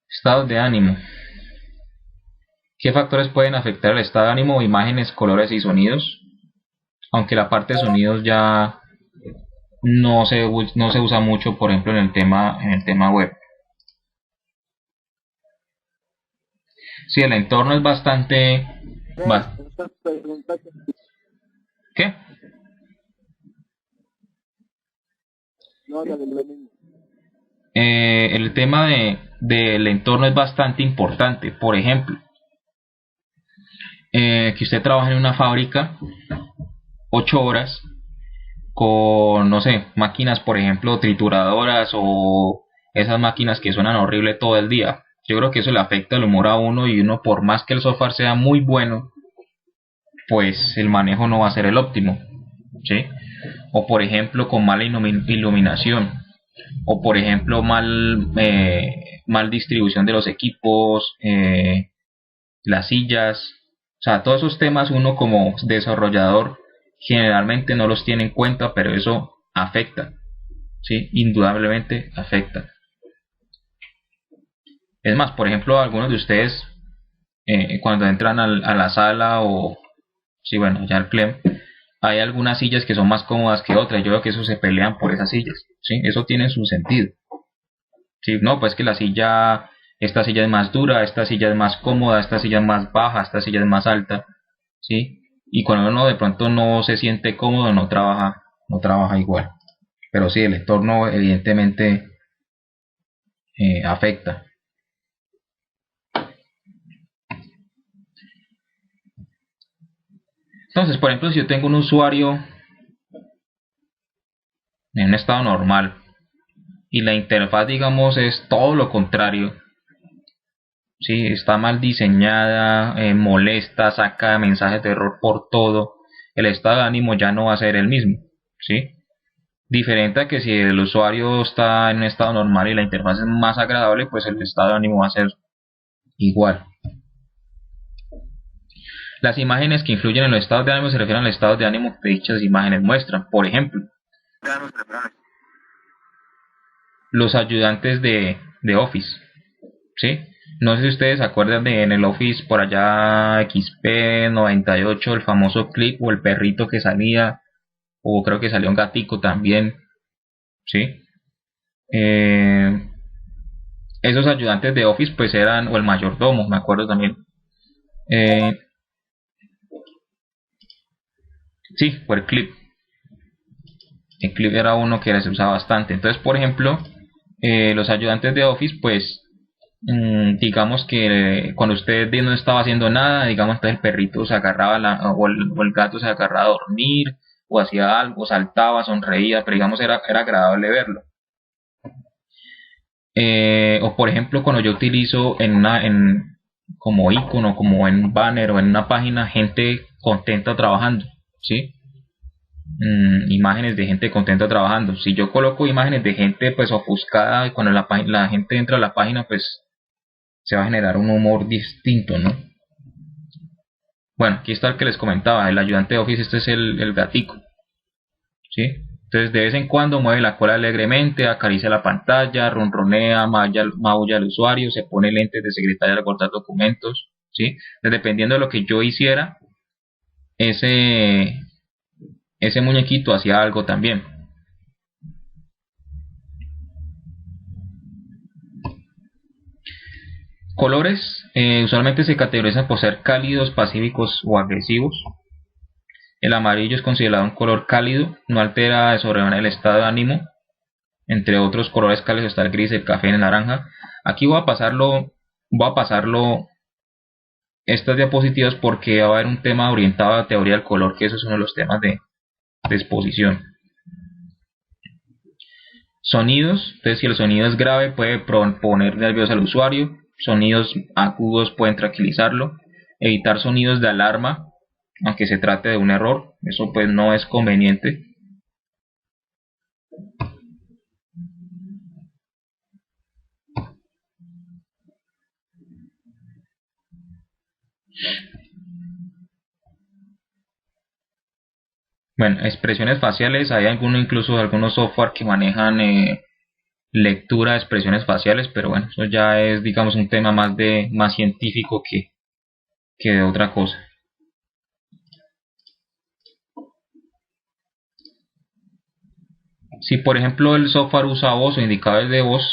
Estados de ánimo. ¿Qué factores pueden afectar el estado de ánimo? Imágenes, colores y sonidos. Aunque la parte de sonidos ya no se usa mucho, por ejemplo, en el tema web. Sí, el entorno es bastante... ¿Qué? El tema del entorno es bastante importante. Por ejemplo, que usted trabaja en una fábrica 8 horas con, no sé, máquinas, por ejemplo, trituradoras o esas máquinas que suenan horrible todo el día. Yo creo que eso le afecta el humor a uno, y uno, por más que el software sea muy bueno, pues el manejo no va a ser el óptimo, ¿sí? O por ejemplo con mala iluminación, o por ejemplo mal distribución de los equipos, las sillas. O sea, todos esos temas uno como desarrollador generalmente no los tiene en cuenta, pero eso afecta, ¿sí? Indudablemente afecta. Es más, por ejemplo, algunos de ustedes cuando entran a la sala o, sí, bueno, ya al CLEM, hay algunas sillas que son más cómodas que otras. Yo veo que eso se pelean por esas sillas, ¿sí? Eso tiene su sentido. ¿Sí? No, pues que esta silla es más dura, esta silla es más cómoda, esta silla es más baja, esta silla es más alta, ¿sí? Y cuando uno de pronto no se siente cómodo, no trabaja igual. Pero sí, el entorno evidentemente afecta. Entonces, por ejemplo, si yo tengo un usuario en un estado normal y la interfaz, digamos, es todo lo contrario, ¿sí? Está mal diseñada, molesta, saca mensajes de error por todo, el estado de ánimo ya no va a ser el mismo, ¿sí? Diferente a que si el usuario está en un estado normal y la interfaz es más agradable, pues el estado de ánimo va a ser igual. Las imágenes que influyen en los estados de ánimo se refieren al estado de ánimo que dichas imágenes muestran. Por ejemplo, los ayudantes de Office, ¿sí? No sé si ustedes se acuerdan de en el Office por allá XP 98, el famoso clip o el perrito que salía, o creo que salió un gatico también, ¿sí? Esos ayudantes de Office pues eran, o el mayordomo, me acuerdo también. Sí, fue el clip. El clip era uno que se usaba bastante. Entonces, por ejemplo, los ayudantes de Office, pues, digamos que cuando usted no estaba haciendo nada, digamos, entonces el perrito se agarraba, o el gato se agarraba a dormir, o hacía algo, saltaba, sonreía, pero digamos era agradable verlo. O por ejemplo, cuando yo utilizo como icono, como en un banner o en una página, gente contenta trabajando, ¿sí? Imágenes de gente contenta trabajando. Si yo coloco imágenes de gente pues ofuscada, y cuando la gente entra a la página, pues se va a generar un humor distinto, ¿no? Bueno, aquí está el que les comentaba, el ayudante de Office. Este es el gatico, ¿sí? Entonces de vez en cuando mueve la cola alegremente, acaricia la pantalla, ronronea, maulla al usuario, se pone lentes de secretaria al cortar documentos, ¿sí? Entonces, dependiendo de lo que yo hiciera, ese muñequito hacía algo también. Colores usualmente se categorizan por ser cálidos, pacíficos o agresivos. El amarillo es considerado un color cálido, no altera de sobremanera el estado de ánimo. Entre otros colores cálidos está el gris, el café y el naranja. Aquí voy a pasarlo estas diapositivas porque va a haber un tema orientado a la teoría del color, que eso es uno de los temas de exposición. Sonidos, entonces si el sonido es grave puede poner nervioso al usuario. Sonidos agudos pueden tranquilizarlo. Evitar sonidos de alarma, aunque se trate de un error, eso pues no es conveniente. Bueno, expresiones faciales, hay algunos software que manejan lectura de expresiones faciales, pero bueno, eso ya es, digamos, un tema más científico que de otra cosa. Si por ejemplo el software usa voz o indicadores de voz,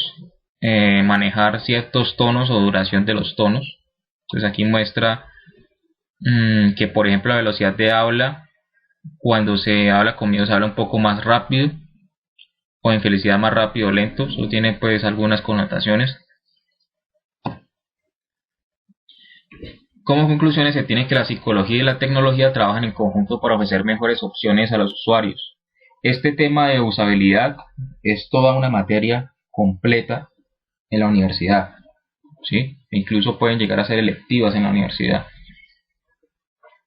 manejar ciertos tonos o duración de los tonos. Entonces aquí muestra que por ejemplo la velocidad de habla, cuando se habla conmigo se habla un poco más rápido, o en felicidad más rápido o lento. Eso tiene pues algunas connotaciones. Como conclusiones se tiene que la psicología y la tecnología trabajan en conjunto para ofrecer mejores opciones a los usuarios. Este tema de usabilidad es toda una materia completa en la universidad, ¿sí? Incluso pueden llegar a ser electivas en la universidad.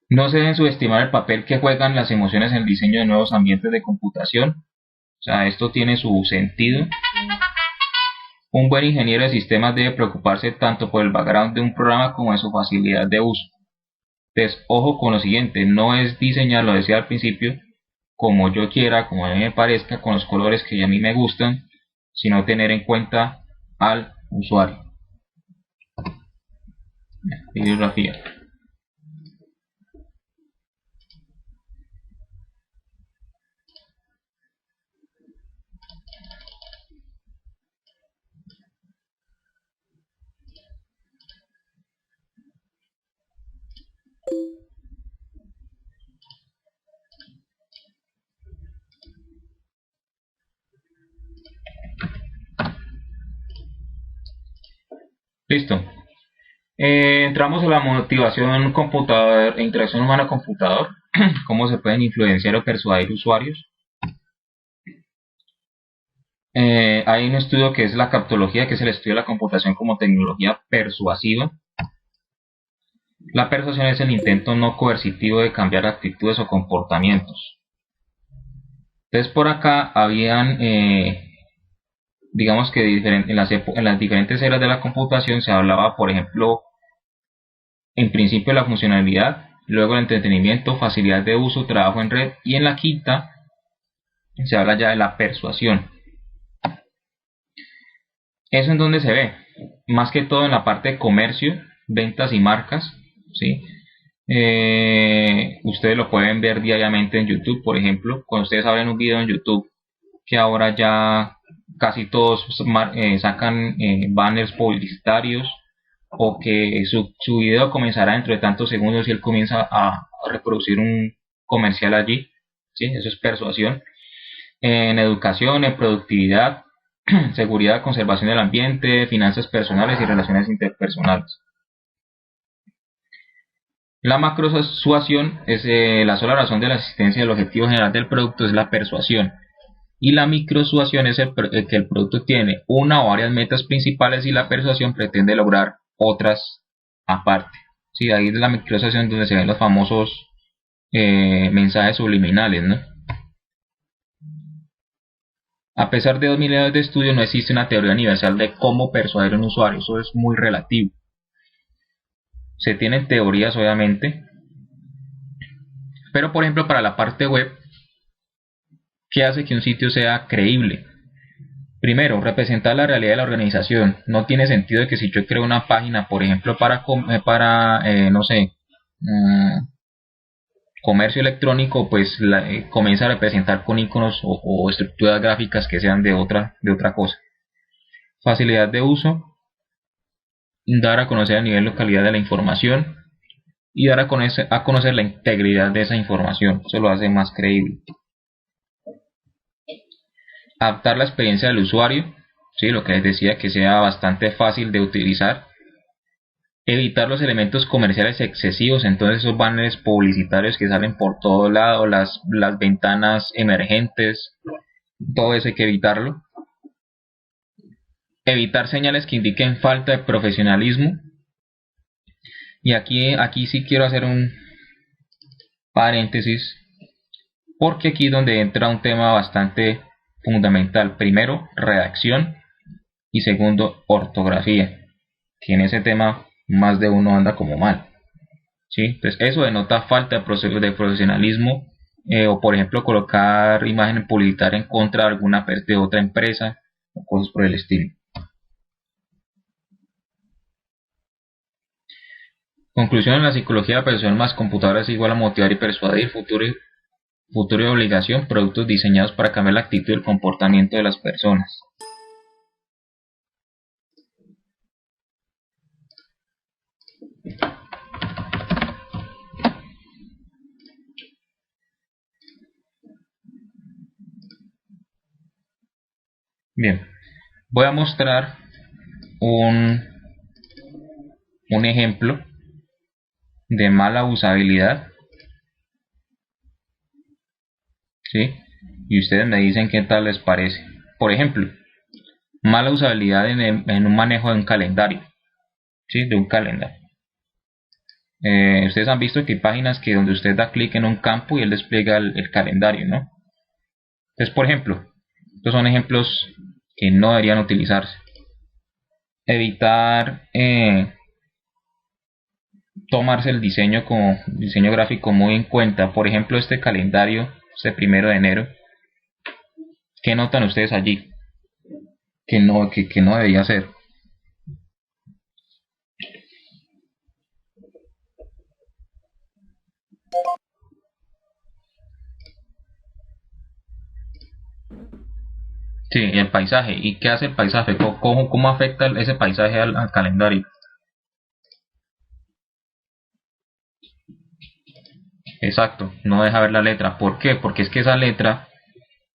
No se deben subestimar el papel que juegan las emociones en el diseño de nuevos ambientes de computación. O sea, esto tiene su sentido. Un buen ingeniero de sistemas debe preocuparse tanto por el background de un programa como de su facilidad de uso. Entonces, ojo con lo siguiente, no es diseñar, lo decía al principio, como yo quiera, como a mí me parezca, con los colores que a mí me gustan, sino tener en cuenta al usuario. Bibliografía. Listo. Entramos a la motivación computador, interacción humano-computador, cómo se pueden influenciar o persuadir usuarios. Hay un estudio que es la captología, que es el estudio de la computación como tecnología persuasiva. La persuasión es el intento no coercitivo de cambiar actitudes o comportamientos. Entonces por acá habían, digamos que en las diferentes eras de la computación se hablaba, por ejemplo, en principio la funcionalidad, luego el entretenimiento, facilidad de uso, trabajo en red, y en la quinta se habla ya de la persuasión. Eso en donde se ve, más que todo en la parte de comercio, ventas y marcas, ¿sí? Ustedes lo pueden ver diariamente en YouTube, por ejemplo, cuando ustedes abren un video en YouTube, que ahora ya casi todos sacan banners publicitarios, o que su video comenzará dentro de tantos segundos y él comienza a reproducir un comercial allí, ¿sí? Eso es persuasión. En educación, en productividad, seguridad, conservación del ambiente, finanzas personales y relaciones interpersonales. La macrosuasión es la sola razón de la existencia del objetivo general del producto, es la persuasión. Y la microsuasión es que el producto tiene una o varias metas principales y la persuasión pretende lograr otras aparte. Sí, ahí es la microsuasión donde se ven los famosos mensajes subliminales, ¿no? A pesar de 2000 años de estudio, no existe una teoría universal de cómo persuadir a un usuario. Eso es muy relativo. Se tienen teorías, obviamente, pero por ejemplo para la parte web, ¿qué hace que un sitio sea creíble? Primero, representar la realidad de la organización. No tiene sentido que si yo creo una página, por ejemplo, para no sé, comercio electrónico, pues comienza a representar con iconos o estructuras gráficas que sean de otra cosa. Facilidad de uso, dar a conocer el nivel de calidad de la información y dar a conocer la integridad de esa información. Eso lo hace más creíble. Adaptar la experiencia del usuario, ¿sí? Lo que les decía, que sea bastante fácil de utilizar. Evitar los elementos comerciales excesivos, entonces esos banners publicitarios que salen por todo lado, las ventanas emergentes, todo eso hay que evitarlo. Evitar señales que indiquen falta de profesionalismo. Y aquí sí quiero hacer un paréntesis, porque aquí es donde entra un tema bastante fundamental. Primero, redacción, y segundo, ortografía, que en ese tema más de uno anda como mal, ¿sí? Entonces eso denota falta de profesionalismo, o por ejemplo colocar imagen publicitaria en contra de otra empresa o cosas por el estilo. Conclusión: en la psicología, la persuasión más computadora es igual a motivar y persuadir, futuro y obligación, productos diseñados para cambiar la actitud y el comportamiento de las personas. Bien, voy a mostrar un ejemplo de mala usabilidad, ¿sí? Y ustedes me dicen qué tal les parece. Por ejemplo, mala usabilidad en un manejo de un calendario, ¿sí? De un calendario. Ustedes han visto que hay páginas que donde usted da clic en un campo y él despliega el calendario, ¿no? Entonces, por ejemplo, estos son ejemplos que no deberían utilizarse. Evitar tomarse el diseño como diseño gráfico muy en cuenta. Por ejemplo, este calendario, este 1 de enero, ¿qué notan ustedes allí? Que no debería ser. Sí, el paisaje. ¿Y qué hace el paisaje? ¿Cómo afecta ese paisaje al calendario? Exacto, no deja ver la letra. ¿Por qué? Porque es que esa letra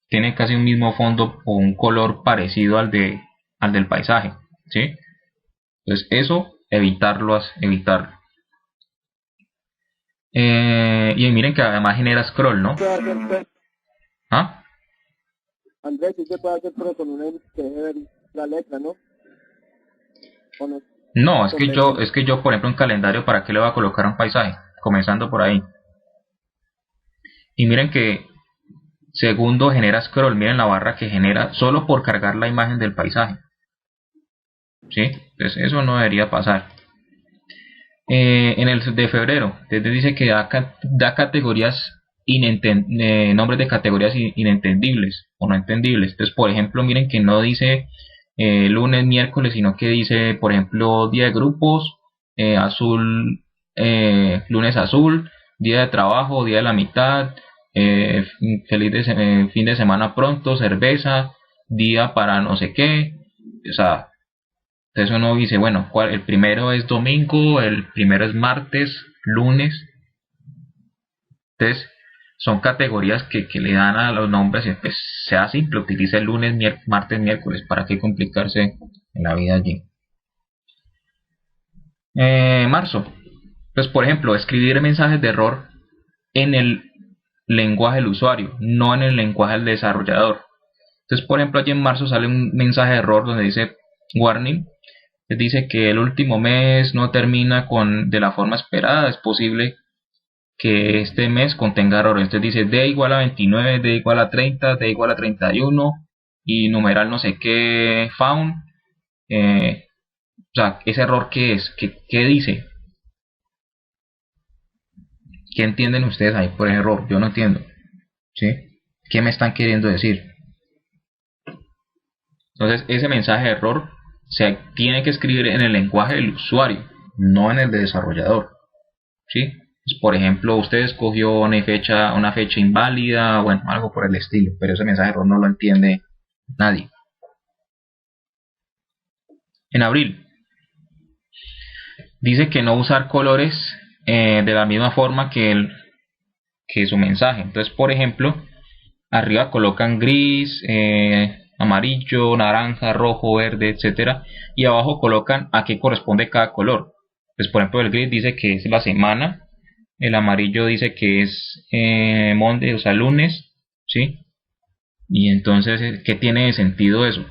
tiene casi un mismo fondo o un color parecido al del paisaje, ¿sí? Entonces eso, evitarlo. Y miren que además genera scroll, ¿no? ¿Ah? Andrés, sí se puede hacer, pero con una que deje ver la letra, ¿no? ¿O no? No, Conveniente. es que yo, por ejemplo, un calendario, ¿para qué le voy a colocar un paisaje? Comenzando por ahí. Y miren que segundo genera scroll, miren la barra que genera solo por cargar la imagen del paisaje. ¿Sí? Entonces eso no debería pasar. En el de febrero, entonces dice que da categorías nombres de categorías inentendibles o no entendibles. Entonces, por ejemplo, miren que no dice lunes, miércoles, sino que dice, por ejemplo, día de grupos, azul, lunes azul, día de trabajo, día de la mitad, fin de semana pronto, cerveza, día para no sé qué. O sea, entonces uno dice, bueno, el primero es domingo, el primero es martes, lunes. Entonces son categorías que le dan a los nombres, y pues sea simple, utiliza el lunes, martes, miércoles, ¿para qué complicarse en la vida allí? Marzo, pues por ejemplo, escribir mensajes de error en el lenguaje del usuario, no en el lenguaje del desarrollador. Entonces, por ejemplo, allí en marzo sale un mensaje de error donde dice warning, dice que el último mes no termina de la forma esperada, es posible que este mes contenga errores. Entonces dice d igual a 29, d igual a 30, d igual a 31 y numeral no sé qué found. O sea, ese error qué es, qué dice, qué entienden ustedes ahí por ese error, yo no entiendo, ¿sí? ¿Qué me están queriendo decir? Entonces ese mensaje de error se tiene que escribir en el lenguaje del usuario, no en el de desarrollador, ¿sí? Pues, por ejemplo, usted escogió una fecha inválida, bueno, algo por el estilo, pero ese mensaje de error no lo entiende nadie. En abril, dice que no usar colores de la misma forma que su mensaje. Entonces, por ejemplo, arriba colocan gris, amarillo, naranja, rojo, verde, etcétera, y abajo colocan a qué corresponde cada color. Entonces, por ejemplo, el gris dice que es la semana, el amarillo dice que es Monday, o sea, lunes, ¿sí? Y entonces, ¿qué tiene de sentido eso?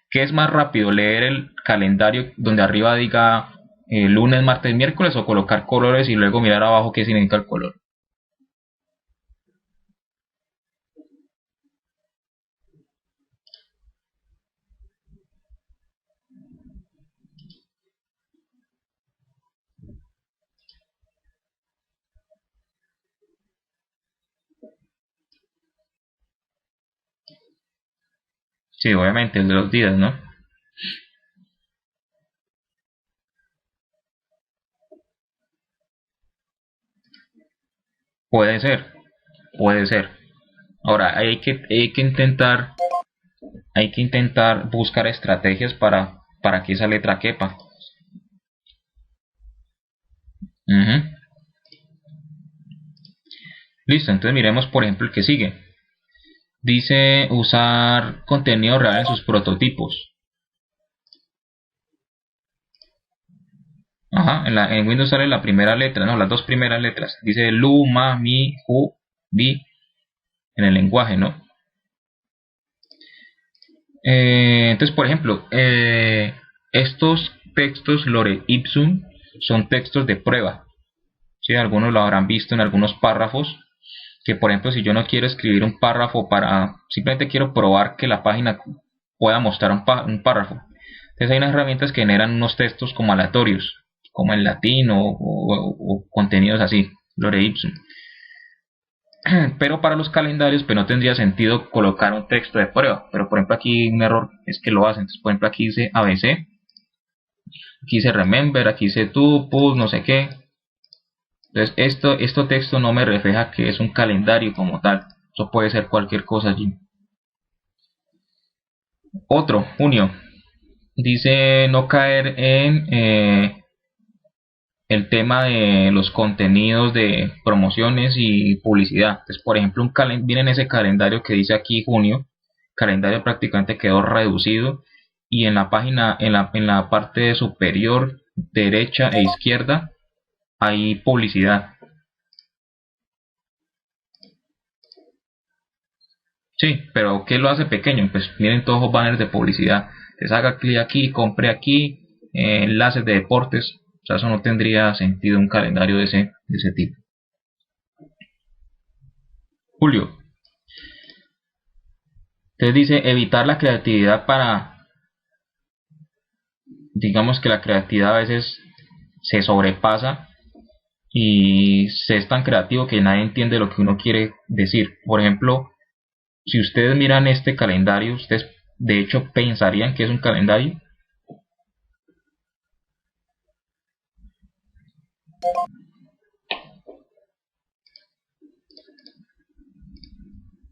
¿Qué es más rápido, leer el calendario donde arriba diga lunes, martes, miércoles, o colocar colores y luego mirar abajo qué significa el color? Sí, obviamente, el de los días, ¿no? Puede ser, puede ser. Ahora, hay que intentar buscar estrategias para que esa letra quepa. Ujú. Listo, entonces miremos por ejemplo el que sigue. Dice usar contenido real en sus prototipos. Ajá, en Windows sale la primera letra, no, las dos primeras letras. Dice lu, ma, mi, ju, di en el lenguaje, ¿no? Entonces, por ejemplo, estos textos lore ipsum son textos de prueba. ¿Sí? Algunos lo habrán visto en algunos párrafos. Que por ejemplo, si yo no quiero escribir un párrafo simplemente quiero probar que la página pueda mostrar un párrafo. Entonces hay unas herramientas que generan unos textos como aleatorios, como en latín o contenidos así, lore ipsum. Pero para los calendarios pues no tendría sentido colocar un texto de prueba. Pero por ejemplo aquí un error es que lo hacen. Entonces por ejemplo aquí dice ABC, aquí dice remember, aquí dice to, put, no sé qué. Entonces esto texto no me refleja que es un calendario como tal. Eso puede ser cualquier cosa allí. Otro, junio. Dice no caer en el tema de los contenidos de promociones y publicidad. Entonces, por ejemplo, viene en ese calendario que dice aquí junio, calendario prácticamente quedó reducido y en la página, en la parte superior derecha e izquierda hay publicidad. Sí, pero ¿qué lo hace pequeño? Pues miren todos los banners de publicidad. Les haga clic aquí, compre aquí, enlaces de deportes. O sea, eso no tendría sentido un calendario de ese tipo. Julio. Entonces dice evitar la creatividad para, digamos que la creatividad a veces se sobrepasa y se es tan creativo que nadie entiende lo que uno quiere decir. Por ejemplo, si ustedes miran este calendario, ustedes de hecho pensarían que es un calendario.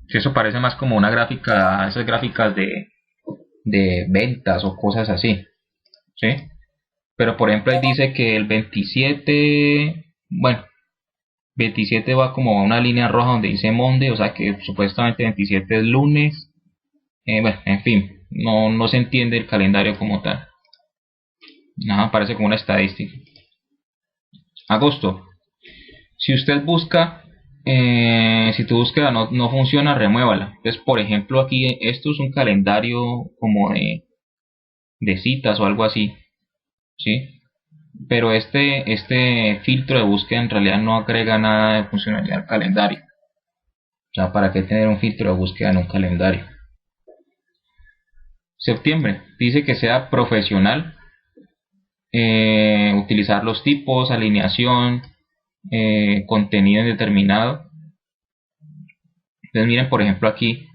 Si eso parece más como una gráfica, esas gráficas de ventas o cosas así, ¿sí? Pero por ejemplo ahí dice que el 27, bueno, 27 va como a una línea roja donde dice Monday, o sea que supuestamente 27 es lunes. Bueno, en fin, no se entiende el calendario como tal. Nada, parece como una estadística. Agosto. Si usted busca, si tu búsqueda no funciona, remuévala. Entonces, por ejemplo, aquí esto es un calendario como de citas o algo así, ¿sí? Pero este filtro de búsqueda en realidad no agrega nada de funcionalidad al calendario. O sea, ¿para qué tener un filtro de búsqueda en un calendario? Septiembre, dice que sea profesional, utilizar los tipos, alineación, contenido indeterminado. Entonces miren por ejemplo aquí,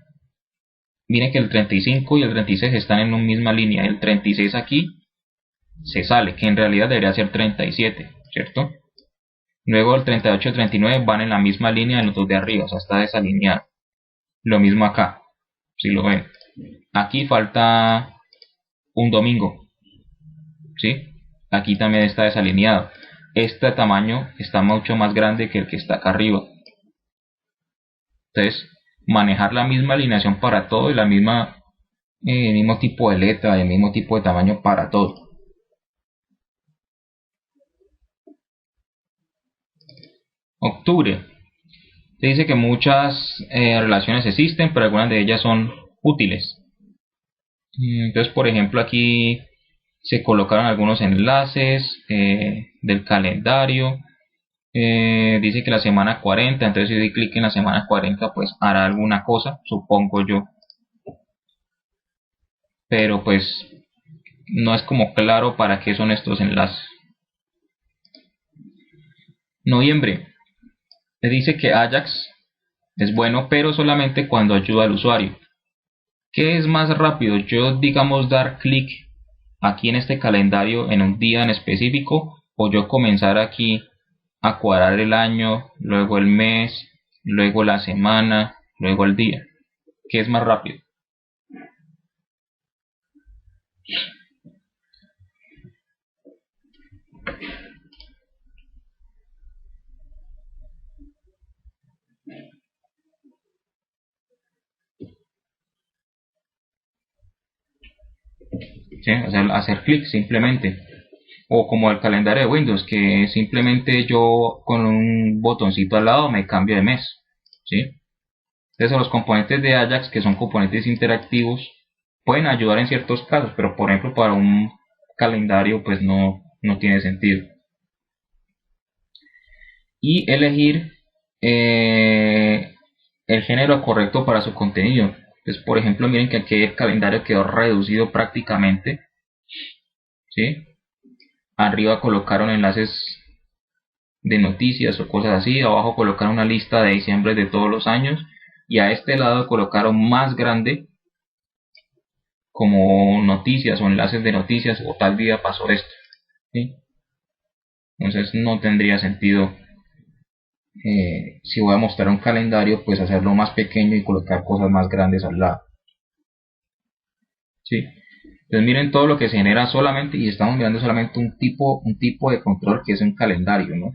miren que el 35 y el 36 están en una misma línea. El 36 aquí se sale, que en realidad debería ser 37, ¿cierto? Luego el 38 y el 39 van en la misma línea de los dos de arriba, o sea, está desalineado. Lo mismo acá, si lo ven. Aquí falta un domingo, ¿sí? Aquí también está desalineado. Este tamaño está mucho más grande que el que está acá arriba. Entonces, manejar la misma alineación para todo y la misma, el mismo tipo de letra, el mismo tipo de tamaño para todo. Octubre. Se dice que muchas relaciones existen, pero algunas de ellas son útiles. Entonces, por ejemplo, aquí se colocaron algunos enlaces del calendario. Dice que la semana 40, entonces si doy clic en la semana 40, pues hará alguna cosa, supongo yo. Pero pues no es como claro para qué son estos enlaces. Noviembre. Le dice que Ajax es bueno, pero solamente cuando ayuda al usuario. ¿Qué es más rápido? Yo, digamos, dar clic aquí en este calendario en un día en específico, o yo comenzar aquí a cuadrar el año, luego el mes, luego la semana, luego el día. ¿Qué es más rápido? ¿Sí? O sea, hacer clic simplemente. O como el calendario de Windows, que simplemente yo con un botoncito al lado me cambio de mes. ¿Sí? Entonces los componentes de Ajax, que son componentes interactivos, pueden ayudar en ciertos casos, pero por ejemplo para un calendario pues no tiene sentido. Y elegir el género correcto para su contenido. Entonces, por ejemplo, miren que aquí el calendario quedó reducido prácticamente, ¿sí? Arriba colocaron enlaces de noticias o cosas así, abajo colocaron una lista de diciembre de todos los años y a este lado colocaron más grande como noticias o enlaces de noticias o tal día pasó esto, ¿sí? Entonces no tendría sentido, si voy a mostrar un calendario, pues hacerlo más pequeño y colocar cosas más grandes al lado, ¿sí? Entonces miren todo lo que se genera solamente, y estamos mirando solamente un tipo de control que es un calendario, ¿no?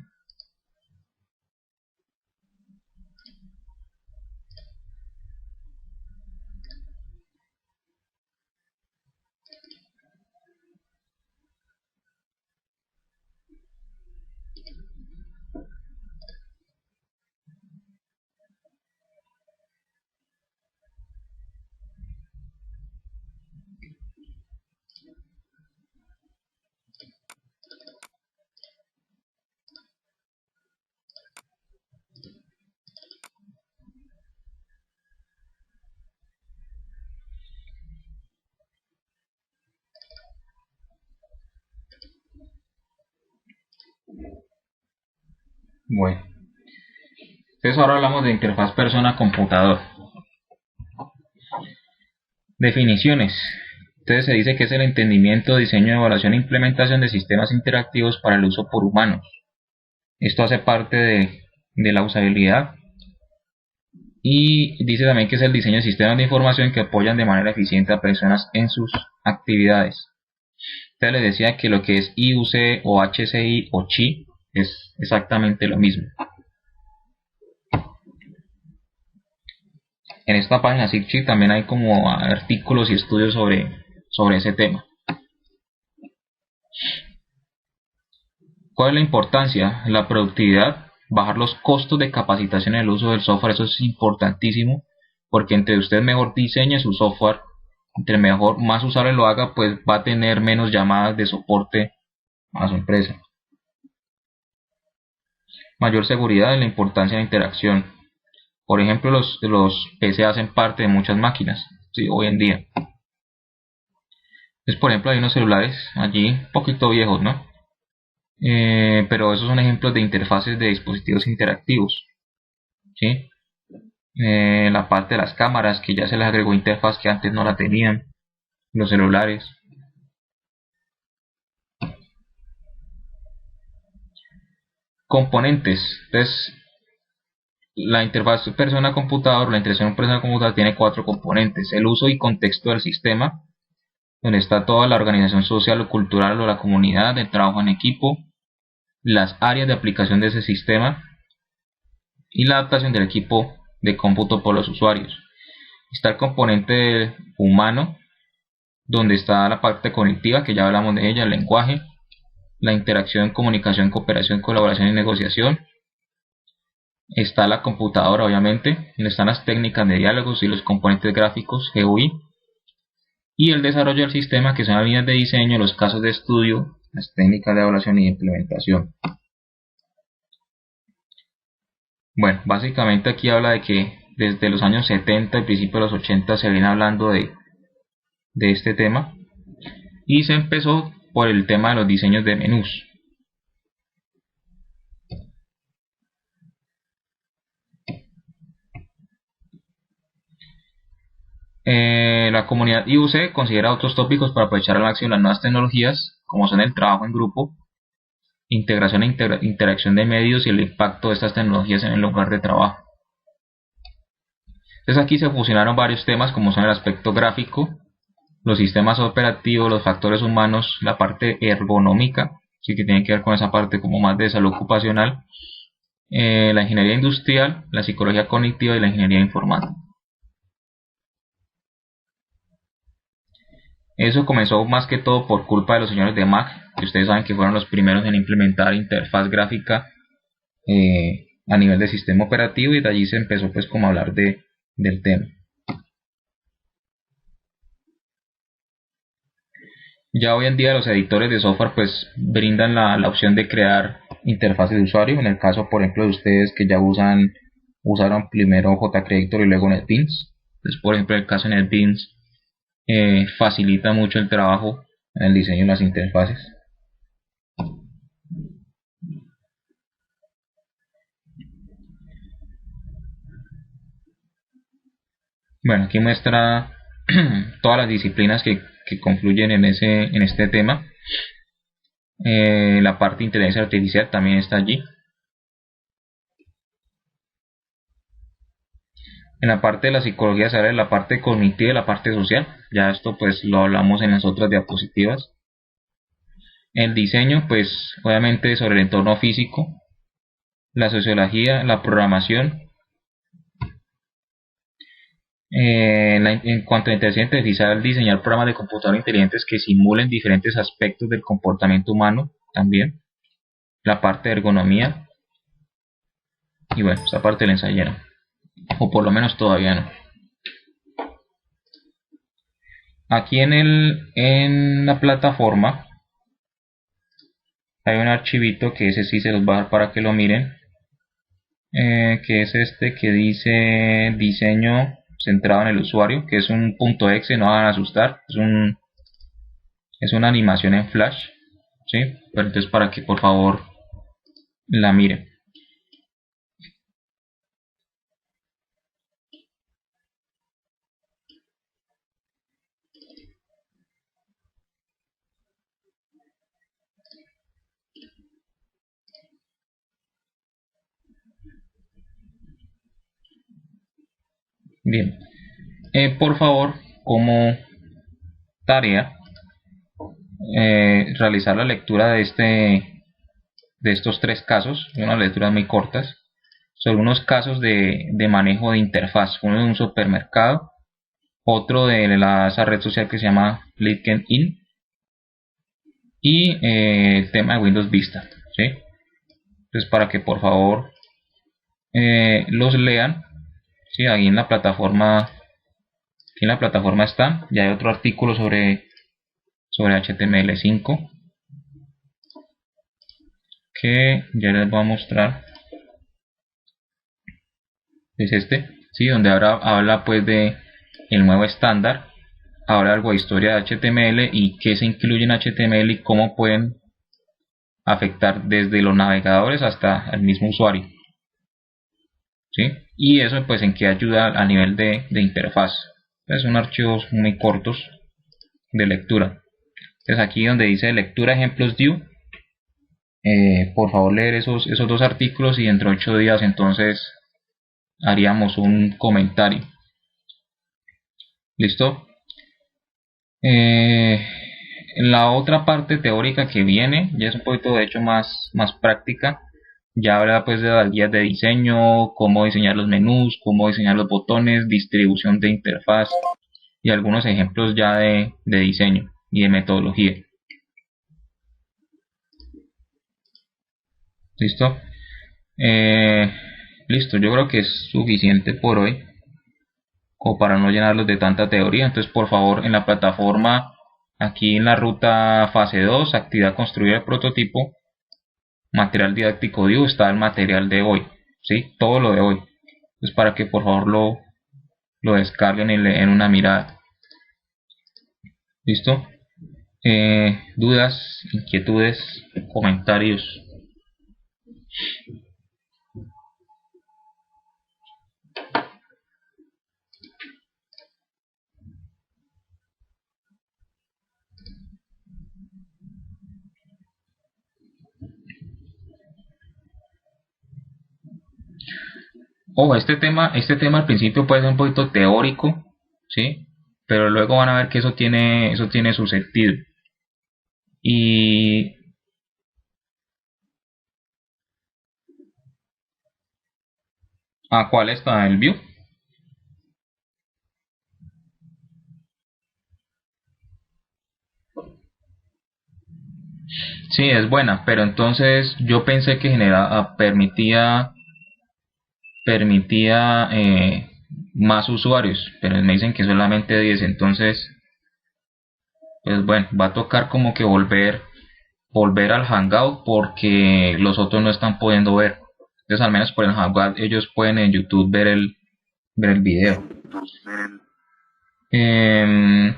Bueno, entonces ahora hablamos de interfaz persona-computador. Definiciones. Entonces se dice que es el entendimiento, diseño, evaluación e implementación de sistemas interactivos para el uso por humanos. Esto hace parte de la usabilidad. Y dice también que es el diseño de sistemas de información que apoyan de manera eficiente a personas en sus actividades. Entonces les decía que lo que es IUC o HCI o CHI es exactamente lo mismo. En esta página SIGCHI también hay como artículos y estudios sobre ese tema. ¿Cuál es la importancia? La productividad, bajar los costos de capacitación en el uso del software, eso es importantísimo, porque entre usted mejor diseñe su software, entre más usable lo haga, pues va a tener menos llamadas de soporte a su empresa. Mayor seguridad en la importancia de la interacción. Por ejemplo, los PC hacen parte de muchas máquinas, ¿sí? Hoy en día. Entonces, por ejemplo, hay unos celulares allí un poquito viejos, ¿no? Pero esos son ejemplos de interfaces de dispositivos interactivos, ¿sí? La parte de las cámaras, que ya se les agregó interfaz que antes no la tenían, los celulares. Componentes. Entonces, la interfaz persona-computador, la interacción persona-computador tiene 4 componentes: el uso y contexto del sistema, donde está toda la organización social o cultural o la comunidad, el trabajo en equipo, las áreas de aplicación de ese sistema y la adaptación del equipo de cómputo por los usuarios. Está el componente humano, donde está la parte cognitiva, que ya hablamos de ella, el lenguaje, la interacción, comunicación, cooperación, colaboración y negociación. Está la computadora, obviamente, donde están las técnicas de diálogos y los componentes gráficos, GUI, y el desarrollo del sistema, que son las líneas de diseño, los casos de estudio, las técnicas de evaluación y de implementación. Bueno, básicamente aquí habla de que desde los años 70 y principios de los 80 se viene hablando de este tema, y se empezó por el tema de los diseños de menús. La comunidad IUC considera otros tópicos para aprovechar al máximo las nuevas tecnologías, como son el trabajo en grupo, integración e interacción de medios y el impacto de estas tecnologías en el lugar de trabajo. Entonces aquí se fusionaron varios temas, como son el aspecto gráfico, los sistemas operativos, los factores humanos, la parte ergonómica, sí, que tiene que ver con esa parte como más de salud ocupacional, la ingeniería industrial, la psicología cognitiva y la ingeniería informática. Eso comenzó más que todo por culpa de los señores de Mac, que ustedes saben que fueron los primeros en implementar interfaz gráfica a nivel de sistema operativo, y de allí se empezó pues como a hablar del tema. Ya hoy en día los editores de software pues brindan la opción de crear interfaces de usuario. En el caso, por ejemplo, de ustedes que ya usaron primero JCreator y luego NetBeans. Entonces, por ejemplo, en el caso de NetBeans facilita mucho el trabajo en el diseño de las interfaces. Bueno, aquí muestra todas las disciplinas que confluyen en este tema. La parte de inteligencia artificial también está allí. En la parte de la psicología se habla de la parte cognitiva y la parte social. Ya esto pues lo hablamos en las otras diapositivas. El diseño pues obviamente sobre el entorno físico, la sociología, la programación. En cuanto a inteligencia artificial, diseñar programas de computador inteligentes que simulen diferentes aspectos del comportamiento humano también. La parte de ergonomía. Y bueno, esta parte la ensayaron. O por lo menos todavía no. Aquí en la plataforma hay un archivito que ese sí se los va a dar para que lo miren, que es este que dice diseño centrado en el usuario, que es un .exe, no van a asustar, es una animación en Flash, ¿sí? Pero entonces para que por favor la miren. Bien, por favor, como tarea, realizar la lectura de estos tres casos, unas lecturas muy cortas, sobre unos casos de manejo de interfaz, uno de un supermercado, otro de esa red social que se llama LinkedIn y el tema de Windows Vista, ¿sí? Entonces, para que por favor los lean, ¿sí? Ahí en la plataforma, aquí en la plataforma está, ya hay otro artículo sobre HTML5 que ya les voy a mostrar. Es este, ¿sí? Donde ahora habla pues de el nuevo estándar, habla algo de historia de HTML y qué se incluye en HTML y cómo pueden afectar desde los navegadores hasta el mismo usuario, ¿sí? Y eso pues en qué ayuda a nivel de interfaz. Pues son archivos muy cortos de lectura. Entonces aquí donde dice lectura ejemplos Vue, por favor leer esos dos artículos y dentro de 8 días entonces haríamos un comentario. ¿Listo? La otra parte teórica que viene ya es un poquito de hecho más práctica. Ya habla pues de las guías de diseño, cómo diseñar los menús, cómo diseñar los botones, distribución de interfaz y algunos ejemplos ya de diseño y de metodología. ¿Listo? Listo, yo creo que es suficiente por hoy como para no llenarlos de tanta teoría. Entonces por favor en la plataforma, aquí en la ruta fase 2, actividad construir el prototipo, material didáctico Vue, está el material de hoy, ¿sí? Todo lo de hoy. Entonces para que por favor lo descarguen y le den una mirada. ¿Listo? Dudas, inquietudes, comentarios. Ojo, este tema al principio puede ser un poquito teórico, ¿sí? Pero luego van a ver que eso tiene su sentido. Y ¿a cuál está el view? Sí, es buena, pero entonces yo pensé que permitía más usuarios, pero me dicen que solamente 10, entonces pues bueno, va a tocar como que volver al Hangout porque los otros no están pudiendo ver. Entonces al menos por el Hangout ellos pueden en YouTube ver el video. Em,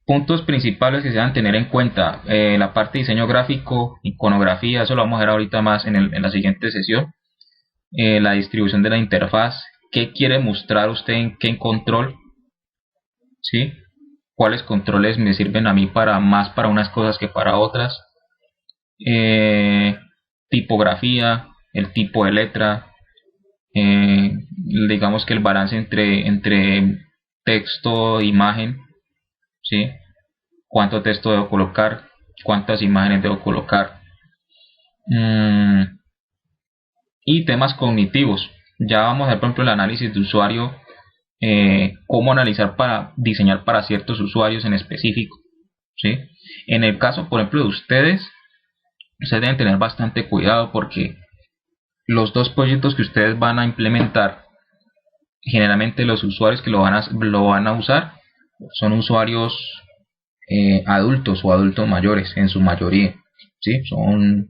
Puntos principales que se deben tener en cuenta: la parte de diseño gráfico, iconografía, eso lo vamos a ver ahorita más en la siguiente sesión. La distribución de la interfaz, qué quiere mostrar usted en qué control, ¿sí? Cuáles controles me sirven a mí para más para unas cosas que para otras. Eh, Tipografía, el tipo de letra, digamos que el balance entre texto e imagen, ¿sí? Cuánto texto debo colocar, cuántas imágenes debo colocar. Y temas cognitivos. Ya vamos a ver, por ejemplo, el análisis de usuario, cómo analizar para diseñar para ciertos usuarios en específico, ¿sí? En el caso, por ejemplo, de ustedes deben tener bastante cuidado porque los dos proyectos que ustedes van a implementar, generalmente los usuarios que lo van a usar son usuarios adultos o adultos mayores en su mayoría, ¿sí? Son,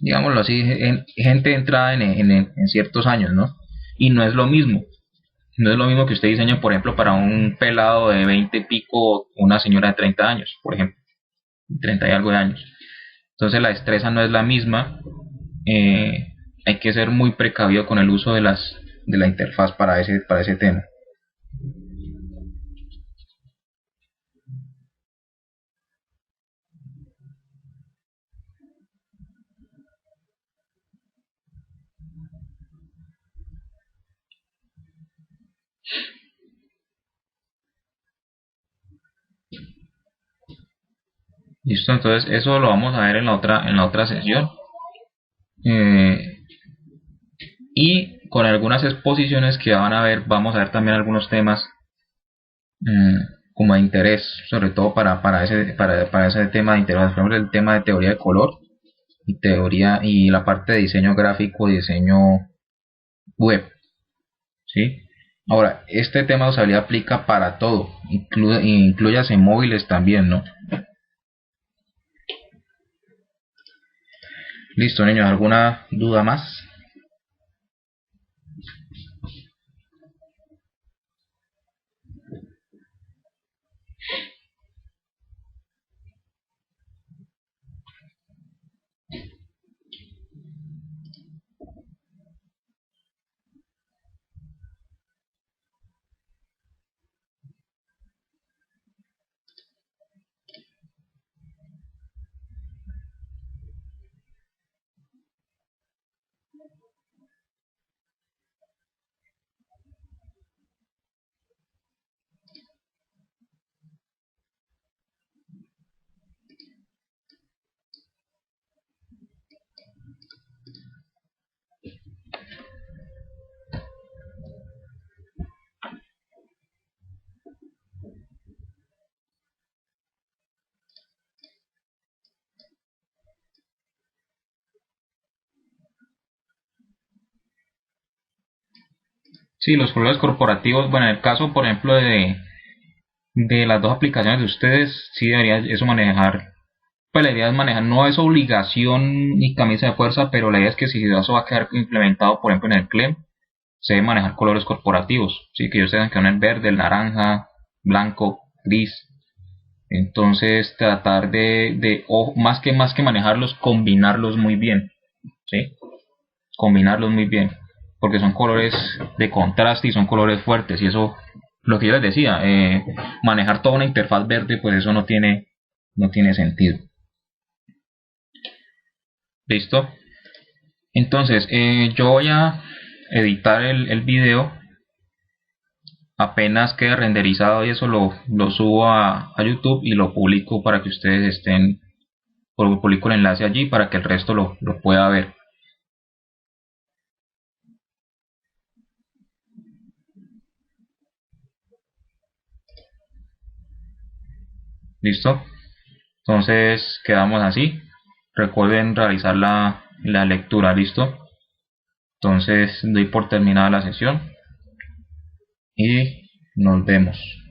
digámoslo así, gente entrada en ciertos años, ¿no? Y no es lo mismo. No es lo mismo que usted diseñe, por ejemplo, para un pelado de 20 y pico o una señora de 30 años, por ejemplo, 30 y algo de años. Entonces la destreza no es la misma. Hay que ser muy precavido con el uso de la interfaz para ese tema. Listo, entonces eso lo vamos a ver en la otra sesión. Y con algunas exposiciones que van a ver, vamos a ver también algunos temas como de interés, sobre todo para ese tema de interés. Por ejemplo, el tema de teoría de color y teoría y la parte de diseño gráfico y diseño web, ¿sí? Ahora, este tema de usabilidad aplica para todo, incluyase móviles también, ¿no? Listo, niños, ¿alguna duda más? Sí, los colores corporativos, bueno, en el caso, por ejemplo, de las dos aplicaciones de ustedes, sí debería eso manejar. Pues la idea es manejar, no es obligación ni camisa de fuerza, pero la idea es que si eso va a quedar implementado, por ejemplo, en el CLEM, se debe manejar colores corporativos, ¿sí? Que ellos tengan que poner verde, el naranja, blanco, gris. Entonces tratar o más que manejarlos, combinarlos muy bien, ¿sí? Combinarlos muy bien, porque son colores de contraste y son colores fuertes, y eso, lo que yo les decía, manejar toda una interfaz verde, pues eso no tiene sentido. ¿Listo? Entonces, yo voy a editar el video. Apenas quede renderizado y eso lo subo a YouTube y lo publico para que ustedes estén, publico el enlace allí para que el resto lo pueda ver. ¿Listo? Entonces quedamos así. Recuerden realizar la lectura. ¿Listo? Entonces doy por terminada la sesión y nos vemos.